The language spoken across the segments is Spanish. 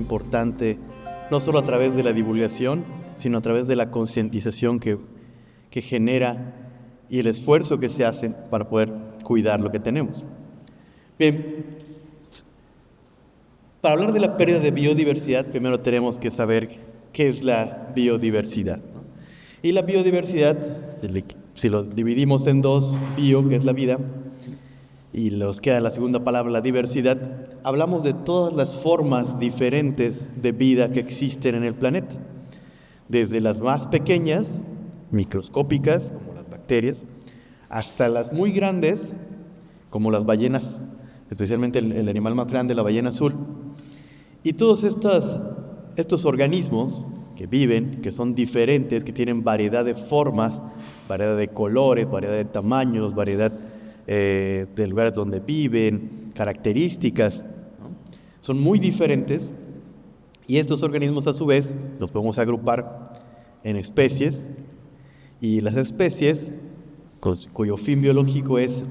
importante, no solo a través de la divulgación, sino a través de la concientización que genera y el esfuerzo que se hace para poder cuidar lo que tenemos. Bien, para hablar de la pérdida de biodiversidad, primero tenemos que saber qué es la biodiversidad, ¿no? Y la biodiversidad, si lo dividimos en dos, bio, que es la vida, y nos queda la segunda palabra, la diversidad, hablamos de todas las formas diferentes de vida que existen en el planeta, desde las más pequeñas, microscópicas, como las bacterias, hasta las muy grandes, como las ballenas, especialmente el animal más grande, la ballena azul. Y todos estos organismos que viven, que son diferentes, que tienen variedad de formas, variedad de colores, variedad de tamaños, variedad de lugares donde viven, características, ¿no? Son muy diferentes, y estos organismos a su vez los podemos agrupar en especies, y las especies cuyo fin biológico es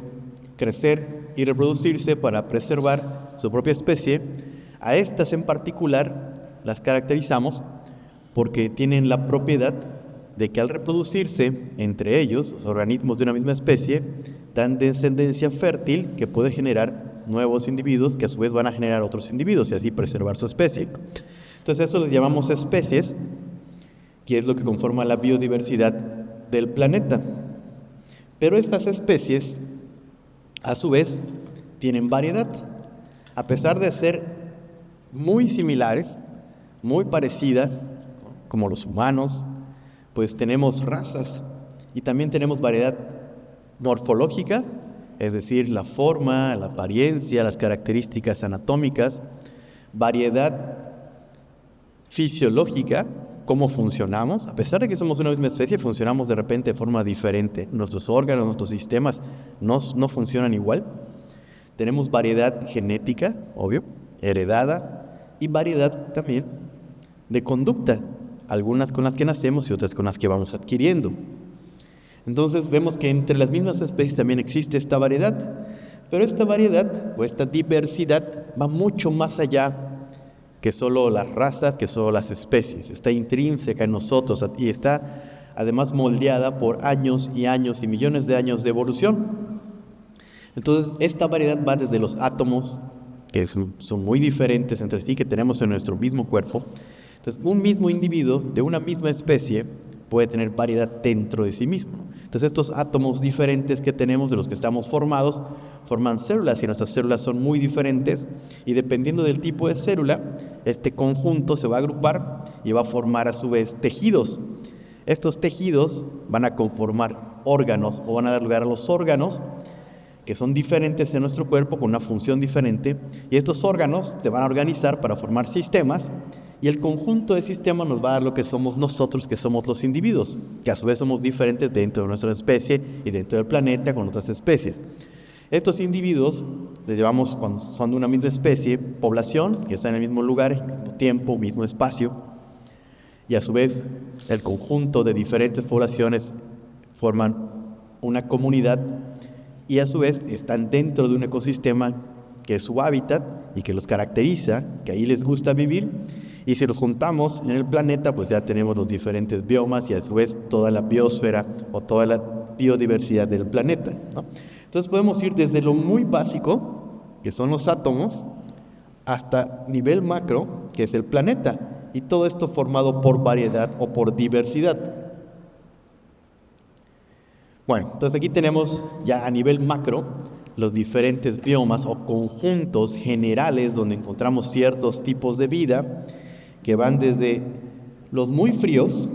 crecer y reproducirse para preservar su propia especie, a estas en particular las caracterizamos porque tienen la propiedad de que al reproducirse entre ellos, los organismos de una misma especie, dan descendencia fértil que puede generar nuevos individuos que a su vez van a generar otros individuos y así preservar su especie. Entonces eso les llamamos especies, que es lo que conforma la biodiversidad del planeta. Pero estas especies, a su vez, tienen variedad. A pesar de ser muy similares, muy parecidas, como los humanos, pues tenemos razas y también tenemos variedad morfológica, es decir, la forma, la apariencia, las características anatómicas, variedad fisiológica, cómo funcionamos. A pesar de que somos una misma especie, funcionamos de repente de forma diferente. Nuestros órganos, nuestros sistemas no funcionan igual. Tenemos variedad genética, obvio, heredada, y variedad también de conducta, algunas con las que nacemos y otras con las que vamos adquiriendo. Entonces vemos que entre las mismas especies también existe esta variedad, pero esta variedad o esta diversidad va mucho más allá que solo las razas, que solo las especies. Está intrínseca en nosotros y está además moldeada por años y años y millones de años de evolución. Entonces esta variedad va desde los átomos, que son muy diferentes entre sí, que tenemos en nuestro mismo cuerpo. Entonces, un mismo individuo de una misma especie puede tener variedad dentro de sí mismo. Entonces, estos átomos diferentes que tenemos, de los que estamos formados, forman células, y nuestras células son muy diferentes, y dependiendo del tipo de célula, este conjunto se va a agrupar y va a formar a su vez tejidos. Estos tejidos van a conformar órganos, o van a dar lugar a los órganos, que son diferentes en nuestro cuerpo, con una función diferente, y estos órganos se van a organizar para formar sistemas, y el conjunto de sistemas nos va a dar lo que somos nosotros, que somos los individuos, que a su vez somos diferentes dentro de nuestra especie y dentro del planeta con otras especies. Estos individuos les llevamos, cuando son de una misma especie, población, que está en el mismo lugar, mismo tiempo, mismo espacio, y a su vez el conjunto de diferentes poblaciones forman una comunidad, y a su vez están dentro de un ecosistema que es su hábitat y que los caracteriza, que ahí les gusta vivir. Y si los juntamos en el planeta, pues ya tenemos los diferentes biomas y a su vez toda la biosfera o toda la biodiversidad del planeta, ¿no? Entonces podemos ir desde lo muy básico, que son los átomos, hasta nivel macro, que es el planeta, y todo esto formado por variedad o por diversidad. Bueno, entonces aquí tenemos ya a nivel macro los diferentes biomas o conjuntos generales donde encontramos ciertos tipos de vida, que van desde los muy fríos,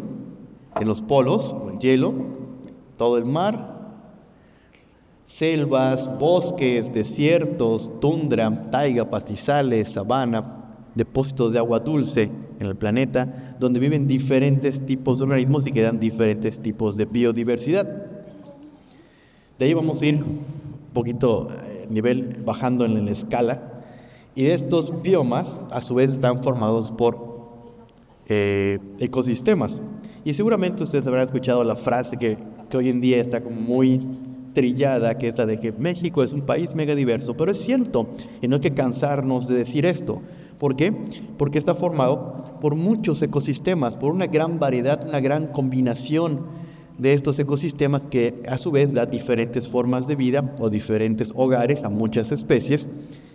en los polos, o el hielo, todo el mar, selvas, bosques, desiertos, tundra, taiga, pastizales, sabana, depósitos de agua dulce en el planeta, donde viven diferentes tipos de organismos y que dan diferentes tipos de biodiversidad. De ahí vamos a ir un poquito nivel bajando en la escala, y de estos biomas a su vez están formados por ecosistemas. Y seguramente ustedes habrán escuchado la frase que hoy en día está como muy trillada, que es la de que México es un país megadiverso, pero es cierto, y no hay que cansarnos de decir esto, ¿Por qué? Porque está formado por muchos ecosistemas, por una gran variedad, una gran combinación de estos ecosistemas que a su vez da diferentes formas de vida o diferentes hogares a muchas especies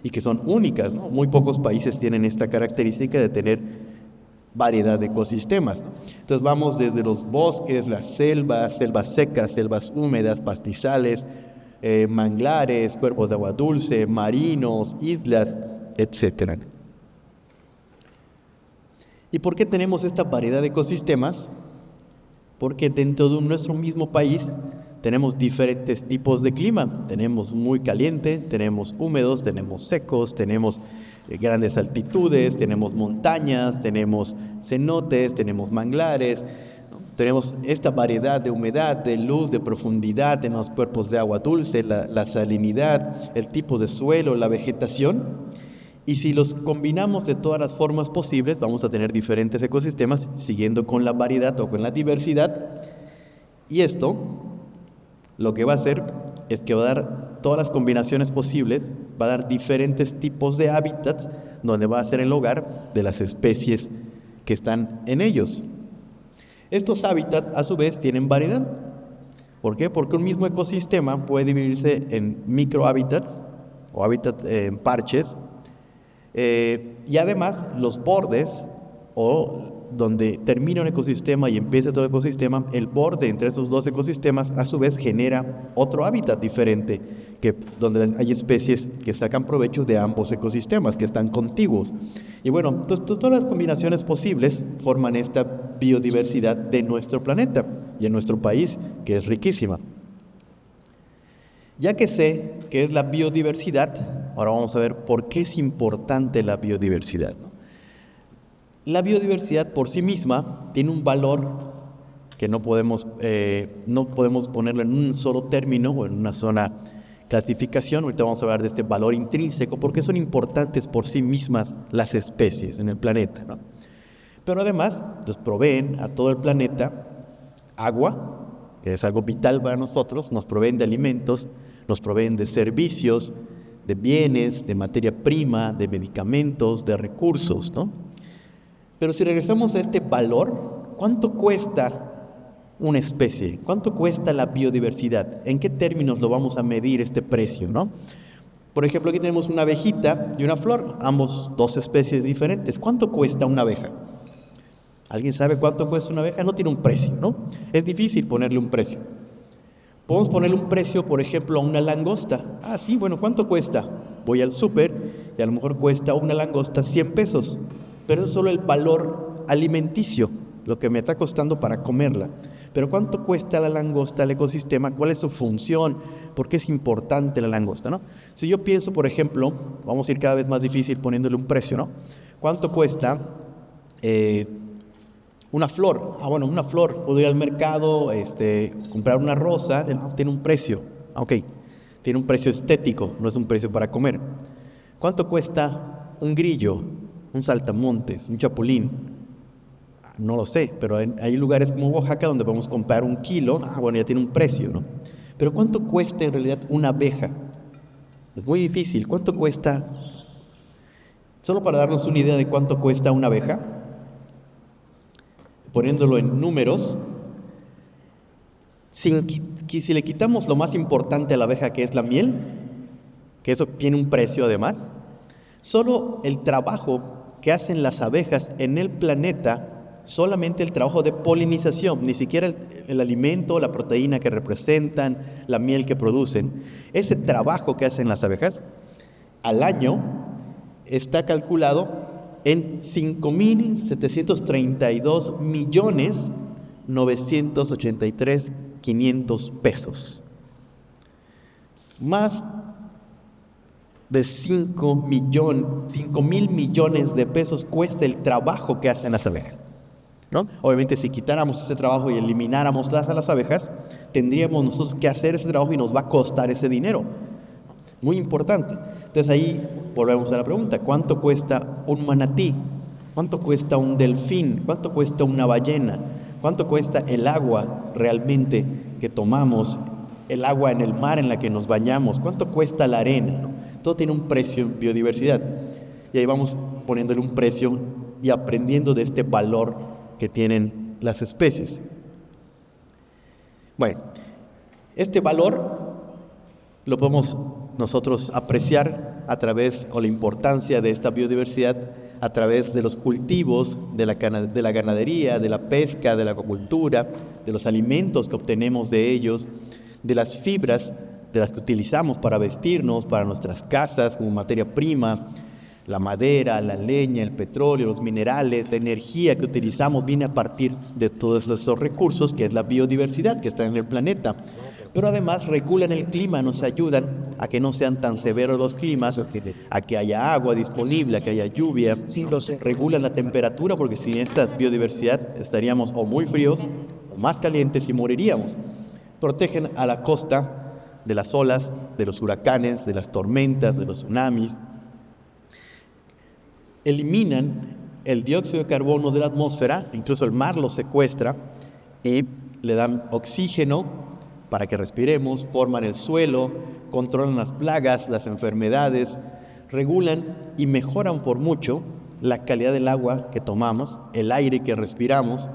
y que son únicas, ¿no? Muy pocos países tienen esta característica de tener variedad de ecosistemas. Entonces vamos desde los bosques, las selvas, selvas secas, selvas húmedas, pastizales, manglares, cuerpos de agua dulce, marinos, islas, etc. ¿Y por qué tenemos esta variedad de ecosistemas? Porque dentro de nuestro mismo país tenemos diferentes tipos de clima. Tenemos muy caliente, tenemos húmedos, tenemos secos, tenemos grandes altitudes, tenemos montañas, tenemos cenotes, tenemos manglares, ¿no? Tenemos esta variedad de humedad, de luz, de profundidad en los cuerpos de agua dulce, la salinidad, el tipo de suelo, la vegetación. Y si los combinamos de todas las formas posibles, vamos a tener diferentes ecosistemas siguiendo con la variedad o con la diversidad. Y esto lo que va a hacer es que va a dar todas las combinaciones posibles, va a dar diferentes tipos de hábitats donde va a ser el hogar de las especies que están en ellos. Estos hábitats a su vez tienen variedad. ¿Por qué? Porque un mismo ecosistema puede dividirse en microhábitats o hábitats en parches. Y además los bordes o donde termina un ecosistema y empieza todo ecosistema, el borde entre esos dos ecosistemas a su vez genera otro hábitat diferente, donde hay especies que sacan provecho de ambos ecosistemas, que están contiguos. Y bueno, entonces, todas las combinaciones posibles forman esta biodiversidad de nuestro planeta y en nuestro país, que es riquísima. Ya que sé qué es la biodiversidad, ahora vamos a ver por qué es importante la biodiversidad, ¿no? La biodiversidad por sí misma tiene un valor que no podemos ponerlo en un solo término o en una sola clasificación. Ahorita vamos a hablar de este valor intrínseco, porque son importantes por sí mismas las especies en el planeta, ¿no? Pero además nos proveen a todo el planeta agua, que es algo vital para nosotros, nos proveen de alimentos, nos proveen de servicios, de bienes, de materia prima, de medicamentos, de recursos, ¿no? Pero si regresamos a este valor, ¿cuánto cuesta una especie? ¿Cuánto cuesta la biodiversidad? ¿En qué términos lo vamos a medir este precio, no? Por ejemplo, aquí tenemos una abejita y una flor, ambos dos especies diferentes. ¿Cuánto cuesta una abeja? ¿Alguien sabe cuánto cuesta una abeja? No tiene un precio, ¿no? Es difícil ponerle un precio. Podemos ponerle un precio, por ejemplo, a una langosta. Ah, sí, bueno, ¿cuánto cuesta? Voy al súper y a lo mejor cuesta una langosta 100 pesos. Pero eso es solo el valor alimenticio, lo que me está costando para comerla. Pero ¿cuánto cuesta la langosta al ecosistema? ¿Cuál es su función? ¿Por qué es importante la langosta, no? Si yo pienso, por ejemplo, vamos a ir cada vez más difícil poniéndole un precio, ¿no? ¿Cuánto cuesta una flor? Ah, bueno, una flor, puedo ir al mercado, comprar una rosa, tiene un precio. Ok, tiene un precio estético, no es un precio para comer. ¿Cuánto cuesta un grillo? Un saltamontes, un chapulín, no lo sé, pero hay lugares como Oaxaca donde podemos comprar un kilo, bueno, ya tiene un precio, ¿no? Pero ¿cuánto cuesta en realidad una abeja? Es muy difícil. ¿Cuánto cuesta? Solo para darnos una idea de cuánto cuesta una abeja, poniéndolo en números, si le quitamos lo más importante a la abeja, que es la miel, que eso tiene un precio además, solo el trabajo que hacen las abejas en el planeta, solamente el trabajo de polinización, ni siquiera el alimento, la proteína que representan, la miel que producen, ese trabajo que hacen las abejas al año está calculado en 5,732,983,500 pesos. Más de 5,000 millones de pesos cuesta el trabajo que hacen las abejas, ¿no? Obviamente, si quitáramos ese trabajo y elimináramos a las abejas, tendríamos nosotros que hacer ese trabajo y nos va a costar ese dinero. Muy importante. Entonces ahí volvemos a la pregunta: ¿cuánto cuesta un manatí? ¿Cuánto cuesta un delfín? ¿Cuánto cuesta una ballena? ¿Cuánto cuesta el agua realmente que tomamos? El agua en el mar en la que nos bañamos. ¿Cuánto cuesta la arena, ¿no? Todo tiene un precio en biodiversidad. Y ahí vamos poniéndole un precio y aprendiendo de este valor que tienen las especies. Bueno, este valor lo podemos nosotros apreciar a través, o la importancia de esta biodiversidad, a través de los cultivos, de la ganadería, de la pesca, de la acuicultura, de los alimentos que obtenemos de ellos, de las fibras de las que utilizamos para vestirnos, para nuestras casas como materia prima, la madera, la leña, el petróleo, los minerales, la energía que utilizamos viene a partir de todos esos recursos que es la biodiversidad que está en el planeta. Pero además regulan el clima, nos ayudan a que no sean tan severos los climas, a que haya agua disponible, a que haya lluvia. Regulan la temperatura, porque sin esta biodiversidad estaríamos o muy fríos o más calientes y moriríamos. Protegen a la costa de las olas, de los huracanes, de las tormentas, de los tsunamis. Eliminan el dióxido de carbono de la atmósfera, incluso el mar lo secuestra, y le dan oxígeno para que respiremos, forman el suelo, controlan las plagas, las enfermedades, regulan y mejoran por mucho la calidad del agua que tomamos, el aire que respiramos,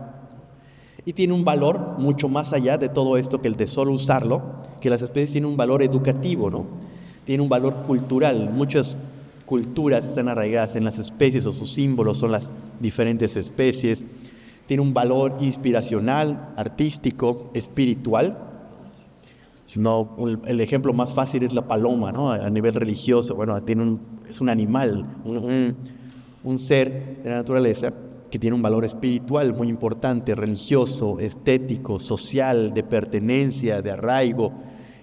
y tiene un valor mucho más allá de todo esto que el de solo usarlo, que las especies tienen un valor educativo, ¿no? Tiene un valor cultural. Muchas culturas están arraigadas en las especies, o sus símbolos son las diferentes especies. Tiene un valor inspiracional, artístico, espiritual. No, el ejemplo más fácil es la paloma, ¿no? A nivel religioso, bueno, es un animal, un ser de la naturaleza que tiene un valor espiritual muy importante, religioso, estético, social, de pertenencia, de arraigo,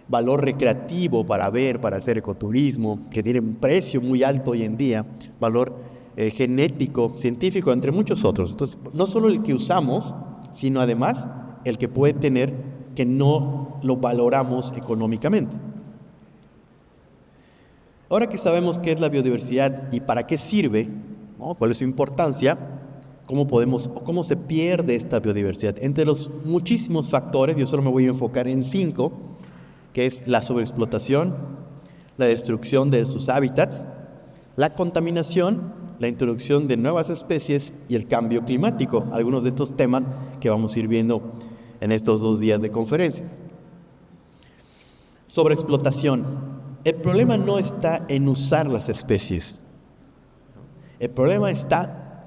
valor recreativo para ver, para hacer ecoturismo, que tiene un precio muy alto hoy en día, valor genético, científico, entre muchos otros. Entonces, no solo el que usamos, sino además el que puede tener, que no lo valoramos económicamente. Ahora que sabemos qué es la biodiversidad y para qué sirve, ¿no? ¿Cuál es su importancia? ¿Cómo se pierde esta biodiversidad? Entre los muchísimos factores, yo solo me voy a enfocar en 5, que es la sobreexplotación, la destrucción de sus hábitats, la contaminación, la introducción de nuevas especies y el cambio climático, algunos de estos temas que vamos a ir viendo en estos 2 días de conferencias. Sobreexplotación. El problema no está en usar las especies. El problema está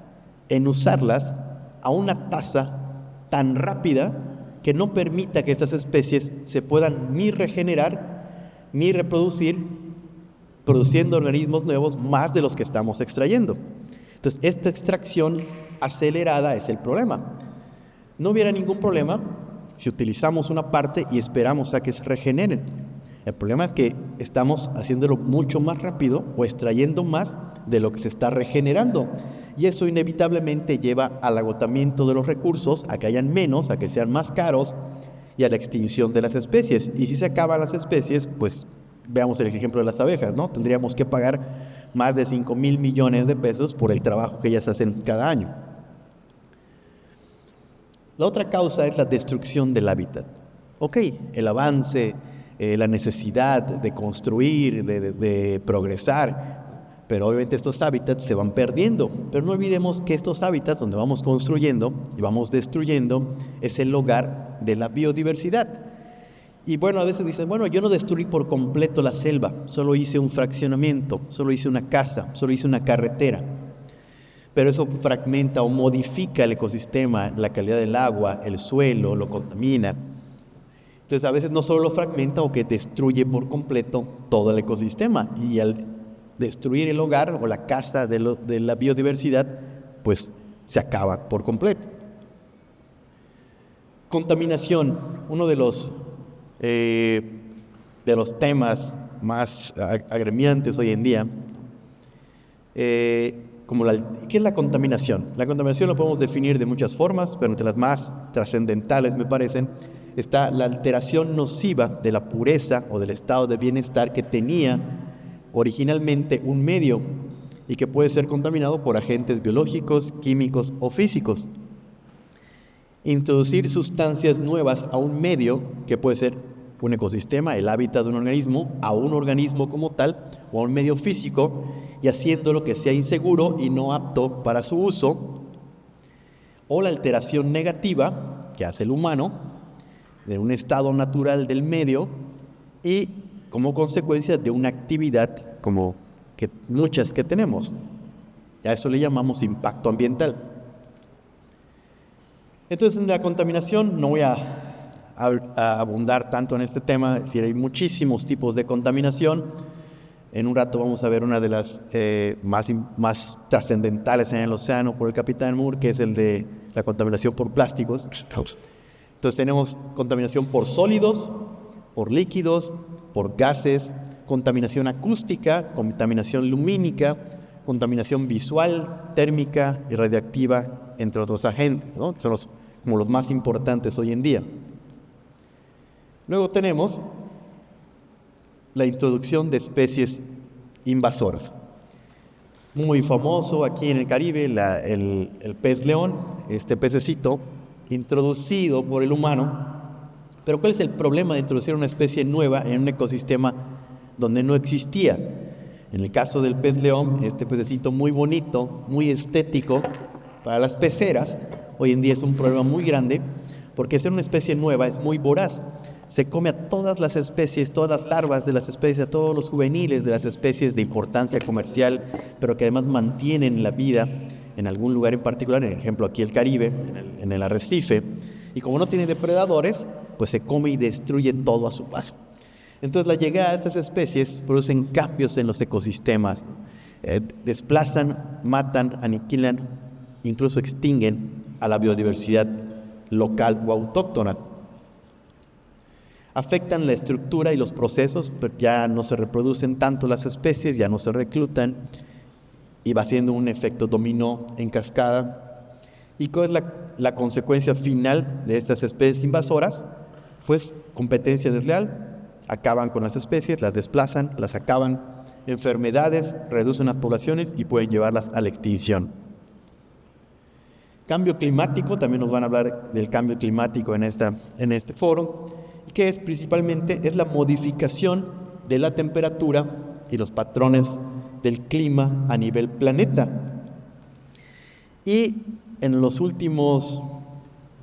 en usarlas a una tasa tan rápida que no permita que estas especies se puedan ni regenerar ni reproducir, produciendo organismos nuevos más de los que estamos extrayendo. Entonces, esta extracción acelerada es el problema. No hubiera ningún problema si utilizamos una parte y esperamos a que se regeneren. El problema es que estamos haciéndolo mucho más rápido o extrayendo más de lo que se está regenerando. Y eso inevitablemente lleva al agotamiento de los recursos, a que hayan menos, a que sean más caros y a la extinción de las especies. Y si se acaban las especies, pues veamos el ejemplo de las abejas, ¿no? Tendríamos que pagar más de 5,000 millones de pesos por el trabajo que ellas hacen cada año. La otra causa es la destrucción del hábitat. Ok, el avance, la necesidad de construir, de progresar, pero obviamente estos hábitats se van perdiendo. Pero no olvidemos que estos hábitats donde vamos construyendo y vamos destruyendo es el hogar de la biodiversidad. Y bueno, a veces dicen, bueno, yo no destruí por completo la selva, solo hice un fraccionamiento, solo hice una casa, solo hice una carretera. Pero eso fragmenta o modifica el ecosistema, la calidad del agua, el suelo, lo contamina. Entonces a veces no solo lo fragmenta o que destruye por completo todo el ecosistema, y al destruir el hogar o la casa de la biodiversidad, pues se acaba por completo. Contaminación, uno de los temas más agremiantes hoy en día. ¿Qué es la contaminación? La contaminación lo podemos definir de muchas formas, pero entre las más trascendentales, me parecen, está la alteración nociva de la pureza o del estado de bienestar que tenía originalmente un medio y que puede ser contaminado por agentes biológicos, químicos o físicos. Introducir sustancias nuevas a un medio que puede ser un ecosistema, el hábitat de un organismo, a un organismo como tal o a un medio físico y haciéndolo que sea inseguro y no apto para su uso, o la alteración negativa que hace el humano de un estado natural del medio y como consecuencia de una actividad como que muchas que tenemos. A eso le llamamos impacto ambiental. Entonces, en la contaminación no voy a abundar tanto en este tema, es decir, hay muchísimos tipos de contaminación. En un rato vamos a ver una de las más trascendentales en el océano por el capitán Moore, que es el de la contaminación por plásticos. Entonces tenemos contaminación por sólidos, por líquidos, por gases, contaminación acústica, contaminación lumínica, contaminación visual, térmica y radiactiva, entre otros agentes, ¿no? Son como los más importantes hoy en día. Luego tenemos la introducción de especies invasoras. Muy famoso aquí en el Caribe, el pez león, este pececito introducido por el humano. Pero ¿cuál es el problema de introducir una especie nueva en un ecosistema donde no existía? En el caso del pez león, este pececito muy bonito, muy estético, para las peceras, hoy en día es un problema muy grande, porque ser una especie nueva es muy voraz. Se come a todas las especies, todas las larvas de las especies, a todos los juveniles de las especies de importancia comercial, pero que además mantienen la vida en algún lugar en particular, en ejemplo aquí el Caribe, en el arrecife, y como no tiene depredadores, pues se come y destruye todo a su paso. Entonces la llegada de estas especies producen cambios en los ecosistemas, desplazan, matan, aniquilan, incluso extinguen a la biodiversidad local o autóctona. Afectan la estructura y los procesos, pero ya no se reproducen tanto las especies, ya no se reclutan y va siendo un efecto dominó en cascada. ¿Y cuál es la consecuencia final de estas especies invasoras? Pues competencia desleal, acaban con las especies, las desplazan, las acaban, enfermedades, reducen las poblaciones y pueden llevarlas a la extinción. Cambio climático, también nos van a hablar del cambio climático en este foro, que es principalmente la modificación de la temperatura y los patrones del clima a nivel planeta. Y en los últimos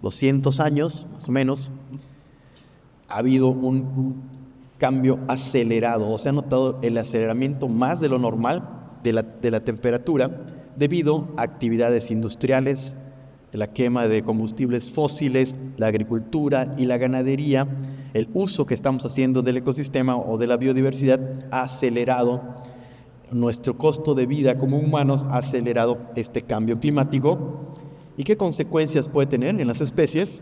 200 años, más o menos, ha habido un cambio acelerado, o se ha notado el aceleramiento más de lo normal de la temperatura debido a actividades industriales, la quema de combustibles fósiles, la agricultura y la ganadería. El uso que estamos haciendo del ecosistema o de la biodiversidad ha acelerado nuestro costo de vida como humanos, ha acelerado este cambio climático. ¿Y qué consecuencias puede tener en las especies?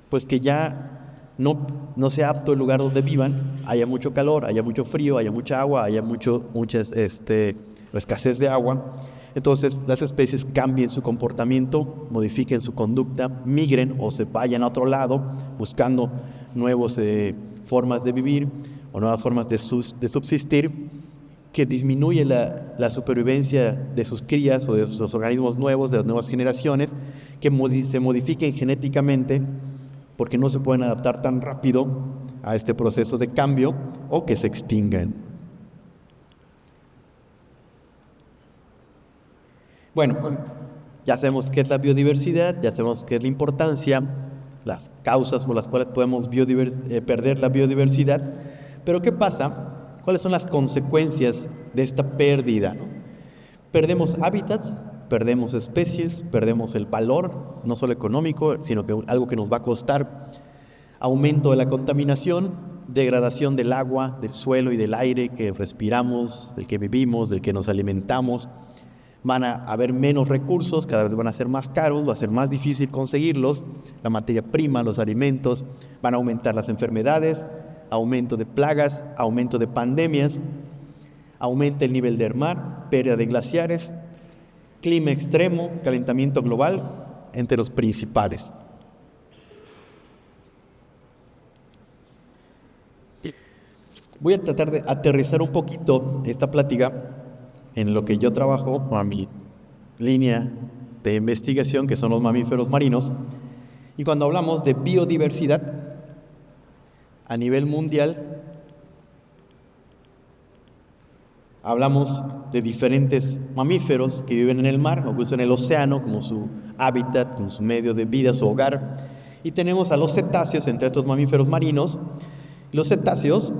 Pues que ya no sea apto el lugar donde vivan, haya mucho calor, haya mucho frío, haya mucha agua, haya mucha escasez de agua. Entonces las especies cambien su comportamiento, modifiquen su conducta, migren o se vayan a otro lado buscando nuevas formas de vivir o nuevas formas de subsistir, que disminuye la supervivencia de sus crías o de sus organismos nuevos, de las nuevas generaciones, que se modifiquen genéticamente porque no se pueden adaptar tan rápido a este proceso de cambio o que se extingan. Bueno, ya sabemos qué es la biodiversidad, ya sabemos qué es la importancia, las causas por las cuales podemos perder la biodiversidad, pero ¿qué pasa? ¿Cuáles son las consecuencias de esta pérdida, ¿no? Perdemos hábitats, perdemos especies, perdemos el valor, no solo económico, sino que algo que nos va a costar, aumento de la contaminación, degradación del agua, del suelo y del aire que respiramos, del que vivimos, del que nos alimentamos. Van a haber menos recursos, cada vez van a ser más caros, va a ser más difícil conseguirlos, la materia prima, los alimentos, van a aumentar las enfermedades, aumento de plagas, aumento de pandemias, aumenta el nivel del mar, pérdida de glaciares, clima extremo, calentamiento global, entre los principales. Voy a tratar de aterrizar un poquito esta plática en lo que yo trabajo, a mi línea de investigación, que son los mamíferos marinos. Y cuando hablamos de biodiversidad, a nivel mundial, hablamos de diferentes mamíferos que viven en el mar o que usan el océano como su hábitat, como su medio de vida, su hogar. Y tenemos a los cetáceos entre estos mamíferos marinos. Los cetáceos,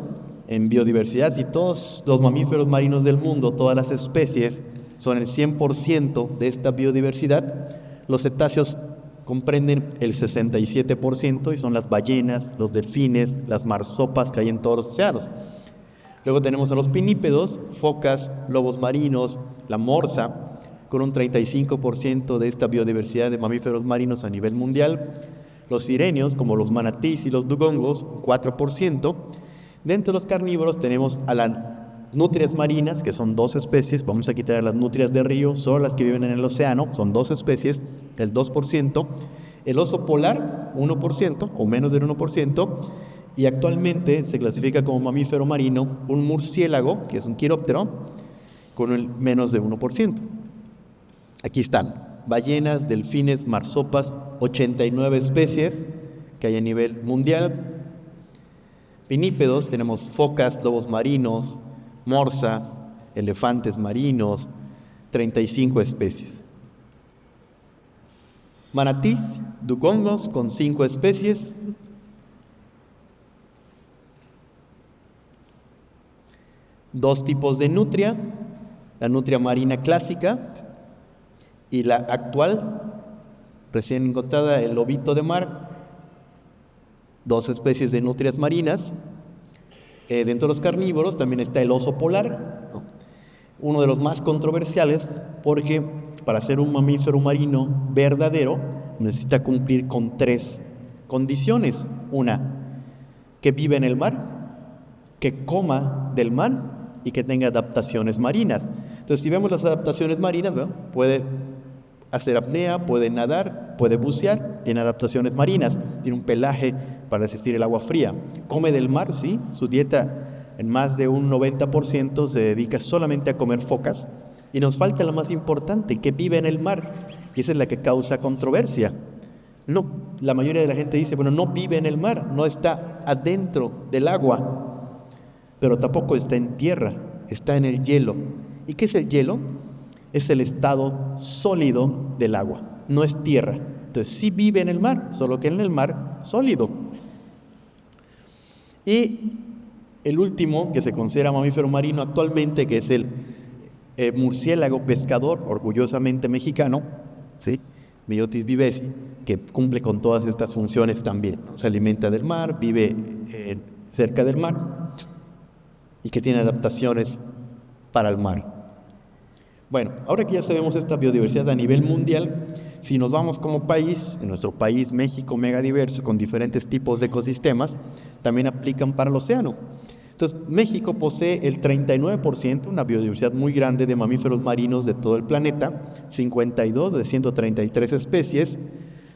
en biodiversidad, si todos los mamíferos marinos del mundo, todas las especies, son el 100% de esta biodiversidad, los cetáceos comprenden el 67% y son las ballenas, los delfines, las marsopas que hay en todos los océanos. Luego tenemos a los pinípedos, focas, lobos marinos, la morsa, con un 35% de esta biodiversidad de mamíferos marinos a nivel mundial. Los sirenios, como los manatís y los dugongos, 4%. Dentro de los carnívoros tenemos a las nutrias marinas, que son 2 especies. Vamos a quitar a las nutrias de río, solo las que viven en el océano, son 2 especies, el 2%. El oso polar, 1% o menos del 1%. Y actualmente se clasifica como mamífero marino un murciélago, que es un quiróptero, con el menos de 1%. Aquí están ballenas, delfines, marsopas, 89 especies que hay a nivel mundial. Pinípedos, tenemos focas, lobos marinos, morsa, elefantes marinos, 35 especies. Manatís, dugongos con 5 especies. Dos tipos de nutria, la nutria marina clásica y la actual, recién encontrada, el lobito de mar. 2 especies de nutrias marinas. Dentro de los carnívoros también está el oso polar, ¿no? Uno de los más controversiales porque para ser un mamífero marino verdadero necesita cumplir con 3 condiciones. Una, que vive en el mar, que coma del mar y que tenga adaptaciones marinas. Entonces, si vemos las adaptaciones marinas, ¿no? Puede hacer apnea, puede nadar, puede bucear, tiene adaptaciones marinas, tiene un pelaje para resistir el agua fría. Come del mar, sí, su dieta en más de un 90% se dedica solamente a comer focas. Y nos falta la más importante, que vive en el mar, y esa es la que causa controversia. No, la mayoría de la gente dice, bueno, no vive en el mar, no está adentro del agua, pero tampoco está en tierra, está en el hielo. ¿Y qué es el hielo? Es el estado sólido del agua, no es tierra. Entonces sí vive en el mar, solo que en el mar sólido. Y el último que se considera mamífero marino actualmente, que es el murciélago pescador, orgullosamente mexicano, ¿sí? Myotis vivesi, que cumple con todas estas funciones también, ¿no? Se alimenta del mar, vive cerca del mar y que tiene adaptaciones para el mar. Bueno, ahora que ya sabemos esta biodiversidad a nivel mundial, si nos vamos como país, en nuestro país México megadiverso con diferentes tipos de ecosistemas, también aplican para el océano. Entonces, México posee el 39%, una biodiversidad muy grande de mamíferos marinos de todo el planeta, 52 de 133 especies.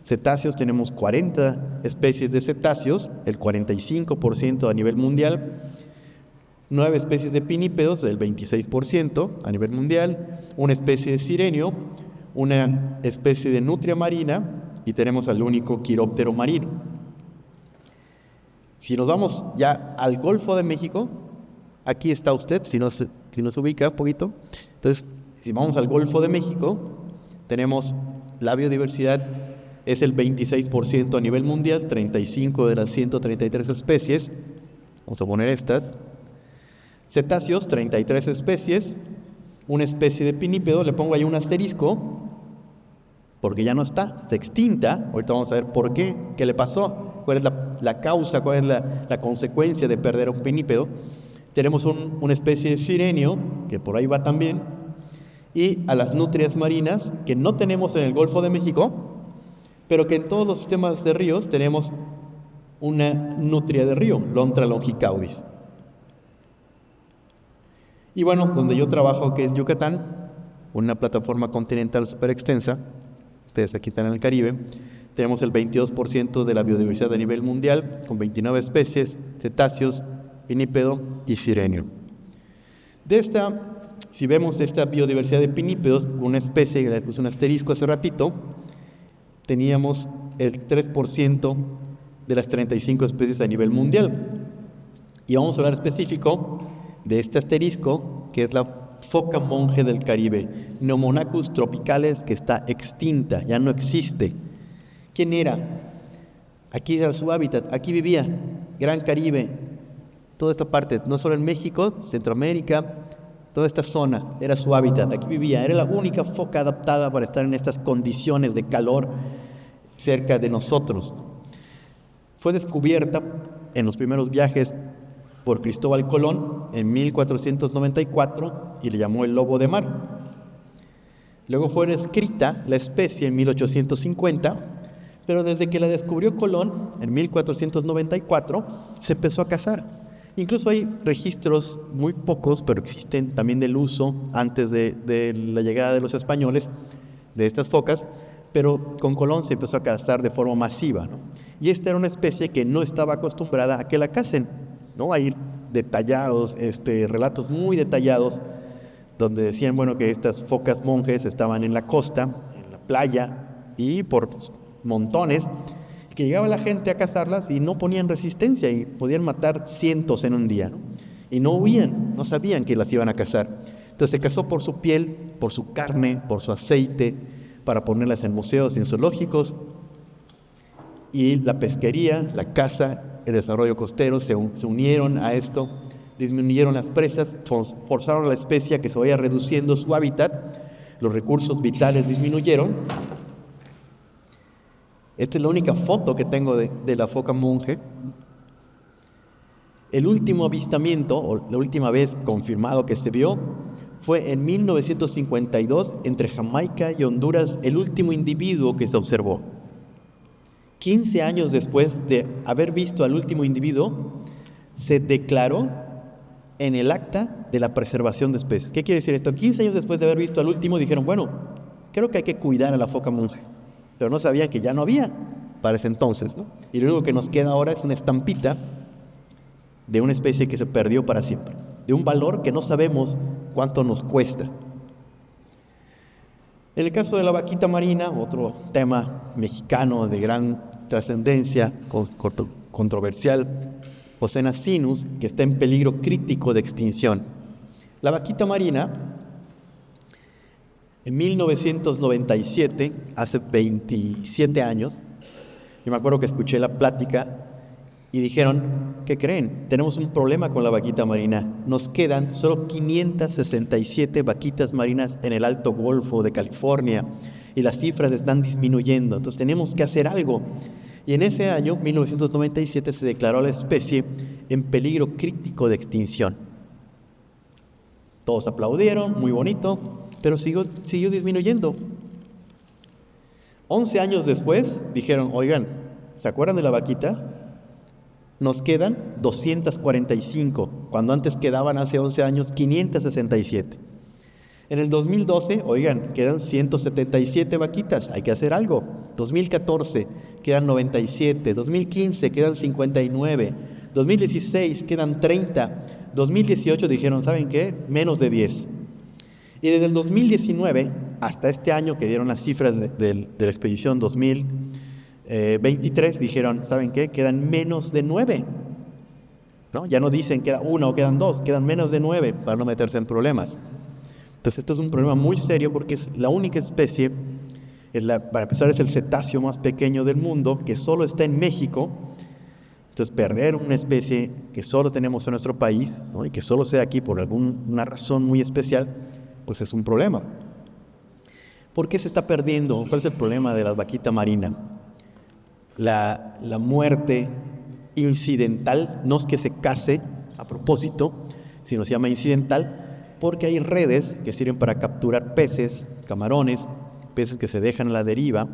Cetáceos, tenemos 40 especies de cetáceos, el 45% a nivel mundial. 9 especies de pinípedos, el 26% a nivel mundial. Una especie de sirenio, una especie de nutria marina y tenemos al único quiróptero marino. Si nos vamos ya al Golfo de México, aquí está usted, si nos ubica un poquito. Entonces, si vamos al Golfo de México, tenemos la biodiversidad, es el 26% a nivel mundial, 35 de las 133 especies. Vamos a poner estas. Cetáceos, 33 especies. Una especie de pinípedo, le pongo ahí un asterisco, porque ya no está extinta. Ahorita vamos a ver por qué, qué le pasó, cuál es la causa, cuál es la consecuencia de perder a un pinípedo. Tenemos una especie de sirenio, que por ahí va también, y a las nutrias marinas, que no tenemos en el Golfo de México, pero que en todos los sistemas de ríos tenemos una nutria de río, Lontra longicaudis. Y bueno, donde yo trabajo, que es Yucatán, una plataforma continental súper extensa, ustedes aquí están en el Caribe, tenemos el 22% de la biodiversidad a nivel mundial, con 29 especies, cetáceos, pinípedo y sirenio. Si vemos esta biodiversidad de pinípedos, una especie, que le puse un asterisco hace ratito, teníamos el 3% de las 35 especies a nivel mundial. Y vamos a hablar específico de este asterisco, que es la foca monje del Caribe, Neomonachus tropicalis, que está extinta, ya no existe. ¿Quién era? Aquí era su hábitat, aquí vivía, Gran Caribe, toda esta parte, no solo en México, Centroamérica, toda esta zona era su hábitat, aquí vivía, era la única foca adaptada para estar en estas condiciones de calor cerca de nosotros. Fue descubierta en los primeros viajes por Cristóbal Colón en 1494 y le llamó el lobo de mar. Luego fue descrita la especie en 1850, pero desde que la descubrió Colón en 1494 se empezó a cazar. Incluso hay registros muy pocos, pero existen también del uso antes de la llegada de los españoles de estas focas, pero con Colón se empezó a cazar de forma masiva, ¿no? Y esta era una especie que no estaba acostumbrada a que la cacen, ¿no? Hay detallados, relatos muy detallados, donde decían, bueno, que estas focas monjes estaban en la costa, en la playa, ¿sí? Por montones, que llegaba la gente a cazarlas y no ponían resistencia y podían matar cientos en un día, ¿no? Y no huían, no sabían que las iban a cazar. Entonces se cazó por su piel, por su carne, por su aceite, para ponerlas en museos y en zoológicos. Y la pesquería, la caza, el desarrollo costero se unieron a esto, disminuyeron las presas, forzaron a la especie a que se vaya reduciendo su hábitat, los recursos vitales disminuyeron. Esta es la única foto que tengo de la foca monje. El último avistamiento, o la última vez confirmado que se vio, fue en 1952 entre Jamaica y Honduras, el último individuo que se observó. 15 años después de haber visto al último individuo, se declaró en el acta de la preservación de especies. ¿Qué quiere decir esto? 15 años después de haber visto al último, dijeron, bueno, creo que hay que cuidar a la foca monje. Pero no sabían que ya no había para ese entonces, ¿no? Y lo único que nos queda ahora es una estampita de una especie que se perdió para siempre, de un valor que no sabemos cuánto nos cuesta. En el caso de la vaquita marina, otro tema mexicano de gran trascendencia, controversial, Phocena sinus, que está en peligro crítico de extinción. La vaquita marina, en 1997, hace 27 años, yo me acuerdo que escuché la plática y dijeron, ¿qué creen? Tenemos un problema con la vaquita marina. Nos quedan solo 567 vaquitas marinas en el Alto Golfo de California y las cifras están disminuyendo. Entonces tenemos que hacer algo. Y en ese año, 1997, se declaró la especie en peligro crítico de extinción. Todos aplaudieron, muy bonito, pero siguió disminuyendo. 11 años después dijeron, oigan, ¿se acuerdan de la vaquita? Nos quedan 245, cuando antes quedaban hace 11 años 567. En el 2012, oigan, quedan 177 vaquitas, hay que hacer algo. 2014 quedan 97, 2015 quedan 59, 2016 quedan 30, 2018 dijeron, ¿saben qué? Menos de 10. Y desde el 2019 hasta este año, que dieron las cifras de la expedición 2023, dijeron, ¿saben qué? Quedan menos de 9. ¿No? Ya no dicen queda 1 o quedan 2, quedan menos de 9 para no meterse en problemas. Entonces esto es un problema muy serio porque es la única especie, para empezar es el cetáceo más pequeño del mundo, que solo está en México. Entonces perder una especie que solo tenemos en nuestro país, ¿no? Y que solo sea aquí por alguna razón muy especial, pues es un problema. ¿Por qué se está perdiendo? ¿Cuál es el problema de la vaquita marina? La muerte incidental, no es que se case a propósito, sino se llama incidental, porque hay redes que sirven para capturar peces, camarones, peces que se dejan a la deriva,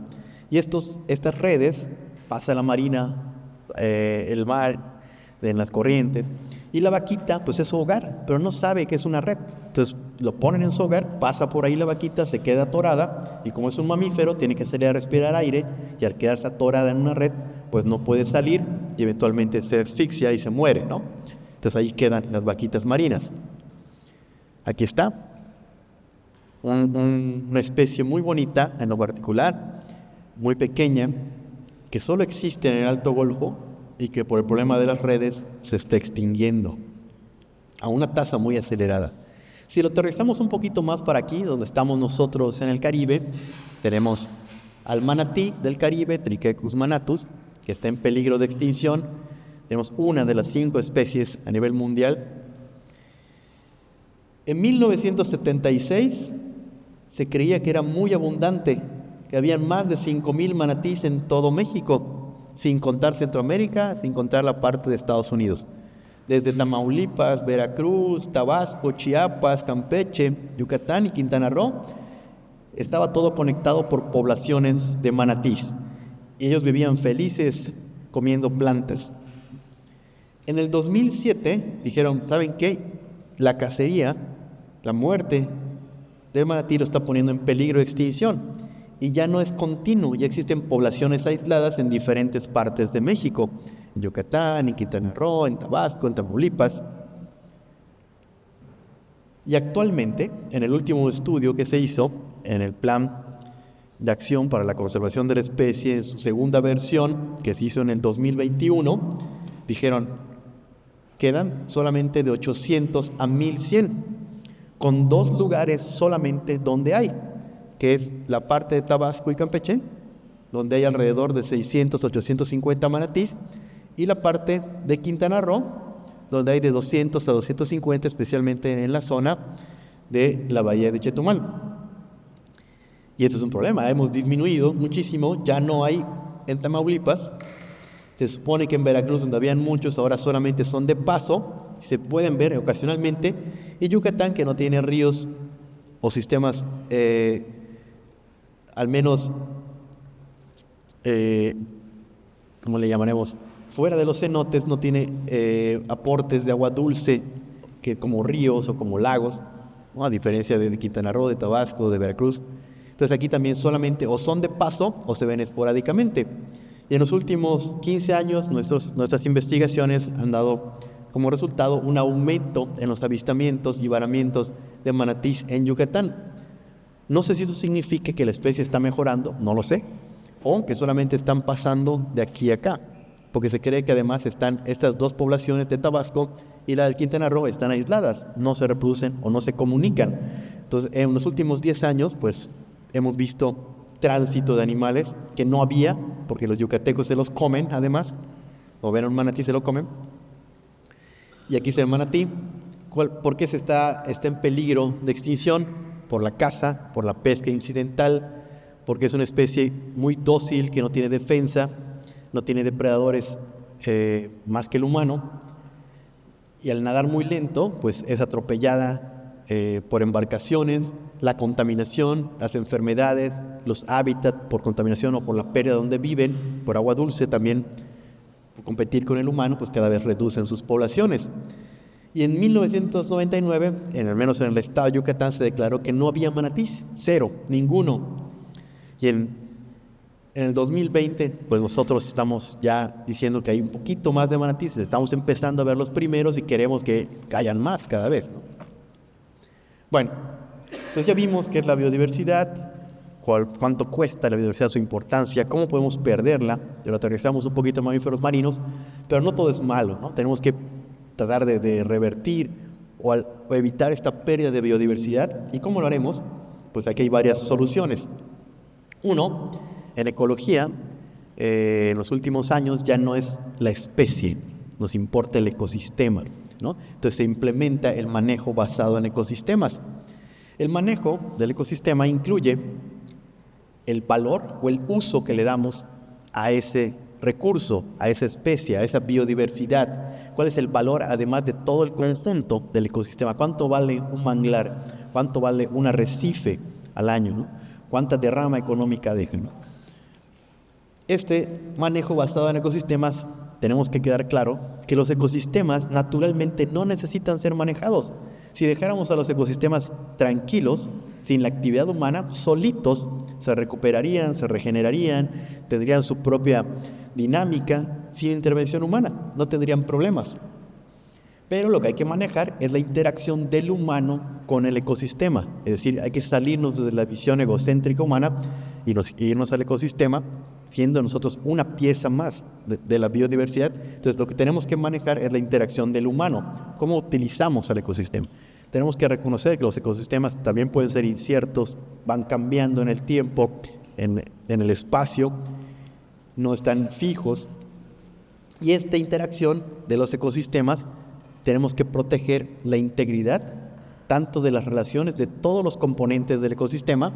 y estas redes pasa la marina, el mar, en las corrientes, y la vaquita pues es su hogar, pero no sabe que es una red. Entonces lo ponen en su hogar, pasa por ahí la vaquita, se queda atorada, y como es un mamífero tiene que salir a respirar aire, y al quedarse atorada en una red pues no puede salir y eventualmente se asfixia y se muere, ¿no? Entonces ahí quedan las vaquitas marinas. Aquí está una especie muy bonita en lo particular, muy pequeña, que solo existe en el Alto Golfo y que por el problema de las redes se está extinguiendo a una tasa muy acelerada. Si lo aterrizamos un poquito más para aquí, donde estamos nosotros en el Caribe, tenemos al manatí del Caribe, Triquecus manatus, que está en peligro de extinción. Tenemos una de las 5 especies a nivel mundial. En 1976 se creía que era muy abundante, que habían más de 5,000 manatís en todo México, sin contar Centroamérica, sin contar la parte de Estados Unidos. Desde Tamaulipas, Veracruz, Tabasco, Chiapas, Campeche, Yucatán y Quintana Roo, estaba todo conectado por poblaciones de manatís. Y ellos vivían felices comiendo plantas. En el 2007 dijeron, ¿saben qué? La cacería, la muerte del manatí lo está poniendo en peligro de extinción. Y ya no es continuo, ya existen poblaciones aisladas en diferentes partes de México. En Yucatán, en Quintana Roo, en Tabasco, en Tamaulipas. Y actualmente, en el último estudio que se hizo, en el Plan de Acción para la Conservación de la Especie, en su segunda versión, que se hizo en el 2021, dijeron, quedan solamente de 800 a 1,100, con 2 lugares solamente donde hay, que es la parte de Tabasco y Campeche, donde hay alrededor de 600 a 850 manatís, y la parte de Quintana Roo, donde hay de 200 a 250, especialmente en la zona de la bahía de Chetumal. Y esto es un problema, hemos disminuido muchísimo, ya no hay en Tamaulipas. Se supone que en Veracruz, donde habían muchos, ahora solamente son de paso, se pueden ver ocasionalmente. Y Yucatán, que no tiene ríos o sistemas, al menos, ¿cómo le llamaremos? Fuera de los cenotes, no tiene aportes de agua dulce, que como ríos o como lagos, ¿no? A diferencia de Quintana Roo, de Tabasco, de Veracruz. Entonces aquí también solamente o son de paso o se ven esporádicamente. Y en los últimos 15 años nuestras investigaciones han dado como resultado un aumento en los avistamientos y varamientos de manatís en Yucatán. No sé si eso significa que la especie está mejorando, no lo sé, o que solamente están pasando de aquí a acá, porque se cree que además están estas 2 poblaciones de Tabasco y la del Quintana Roo están aisladas, no se reproducen o no se comunican. Entonces, en los últimos 10 años, pues hemos visto tránsito de animales que no había, porque los yucatecos se los comen además, o ven un manatí se lo comen. Y aquí está el manatí. ¿Por qué está en peligro de extinción? Por la caza, por la pesca incidental, porque es una especie muy dócil que no tiene defensa, no tiene depredadores más que el humano, y al nadar muy lento, pues es atropellada por embarcaciones, la contaminación, las enfermedades, los hábitats por contaminación o por la pérdida donde viven, por agua dulce también, por competir con el humano, pues cada vez reducen sus poblaciones. Y en 1999, al menos en el estado de Yucatán, se declaró que no había manatís, 0, ninguno. Y en el 2020, pues nosotros estamos ya diciendo que hay un poquito más de manatíes, estamos empezando a ver los primeros y queremos que hayan más cada vez, ¿no? Bueno, entonces ya vimos qué es la biodiversidad, cuánto cuesta la biodiversidad, su importancia, cómo podemos perderla, ya lo aterrizamos un poquito en mamíferos marinos, pero no todo es malo, ¿no? Tenemos que tratar de revertir o evitar esta pérdida de biodiversidad. ¿Y cómo lo haremos? Pues aquí hay varias soluciones. Uno, en ecología, en los últimos años ya no es la especie, nos importa el ecosistema, ¿no? Entonces se implementa el manejo basado en ecosistemas. El manejo del ecosistema incluye el valor o el uso que le damos a ese recurso, a esa especie, a esa biodiversidad. ¿Cuál es el valor además de todo el conjunto del ecosistema? ¿Cuánto vale un manglar? ¿Cuánto vale un arrecife al año, ¿no? ¿Cuánta derrama económica deja, ¿no? Este manejo basado en ecosistemas, tenemos que quedar claro que los ecosistemas naturalmente no necesitan ser manejados. Si dejáramos a los ecosistemas tranquilos, sin la actividad humana, solitos se recuperarían, se regenerarían, tendrían su propia dinámica sin intervención humana, no tendrían problemas. Pero lo que hay que manejar es la interacción del humano con el ecosistema. Es decir, hay que salirnos de la visión egocéntrica humana y irnos al ecosistema siendo nosotros una pieza más de la biodiversidad. Entonces lo que tenemos que manejar es la interacción del humano, cómo utilizamos al ecosistema. Tenemos que reconocer que los ecosistemas también pueden ser inciertos, van cambiando en el tiempo, en el espacio, no están fijos. Y esta interacción de los ecosistemas tenemos que proteger la integridad tanto de las relaciones de todos los componentes del ecosistema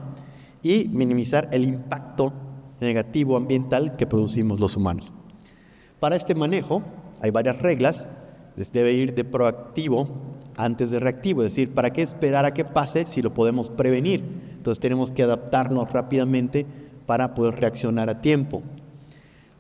y minimizar el impacto negativo ambiental que producimos los humanos. Para este manejo hay varias reglas. Les debe ir de proactivo antes de reactivo, es decir, ¿para qué esperar a que pase si lo podemos prevenir? Entonces tenemos que adaptarnos rápidamente para poder reaccionar a tiempo.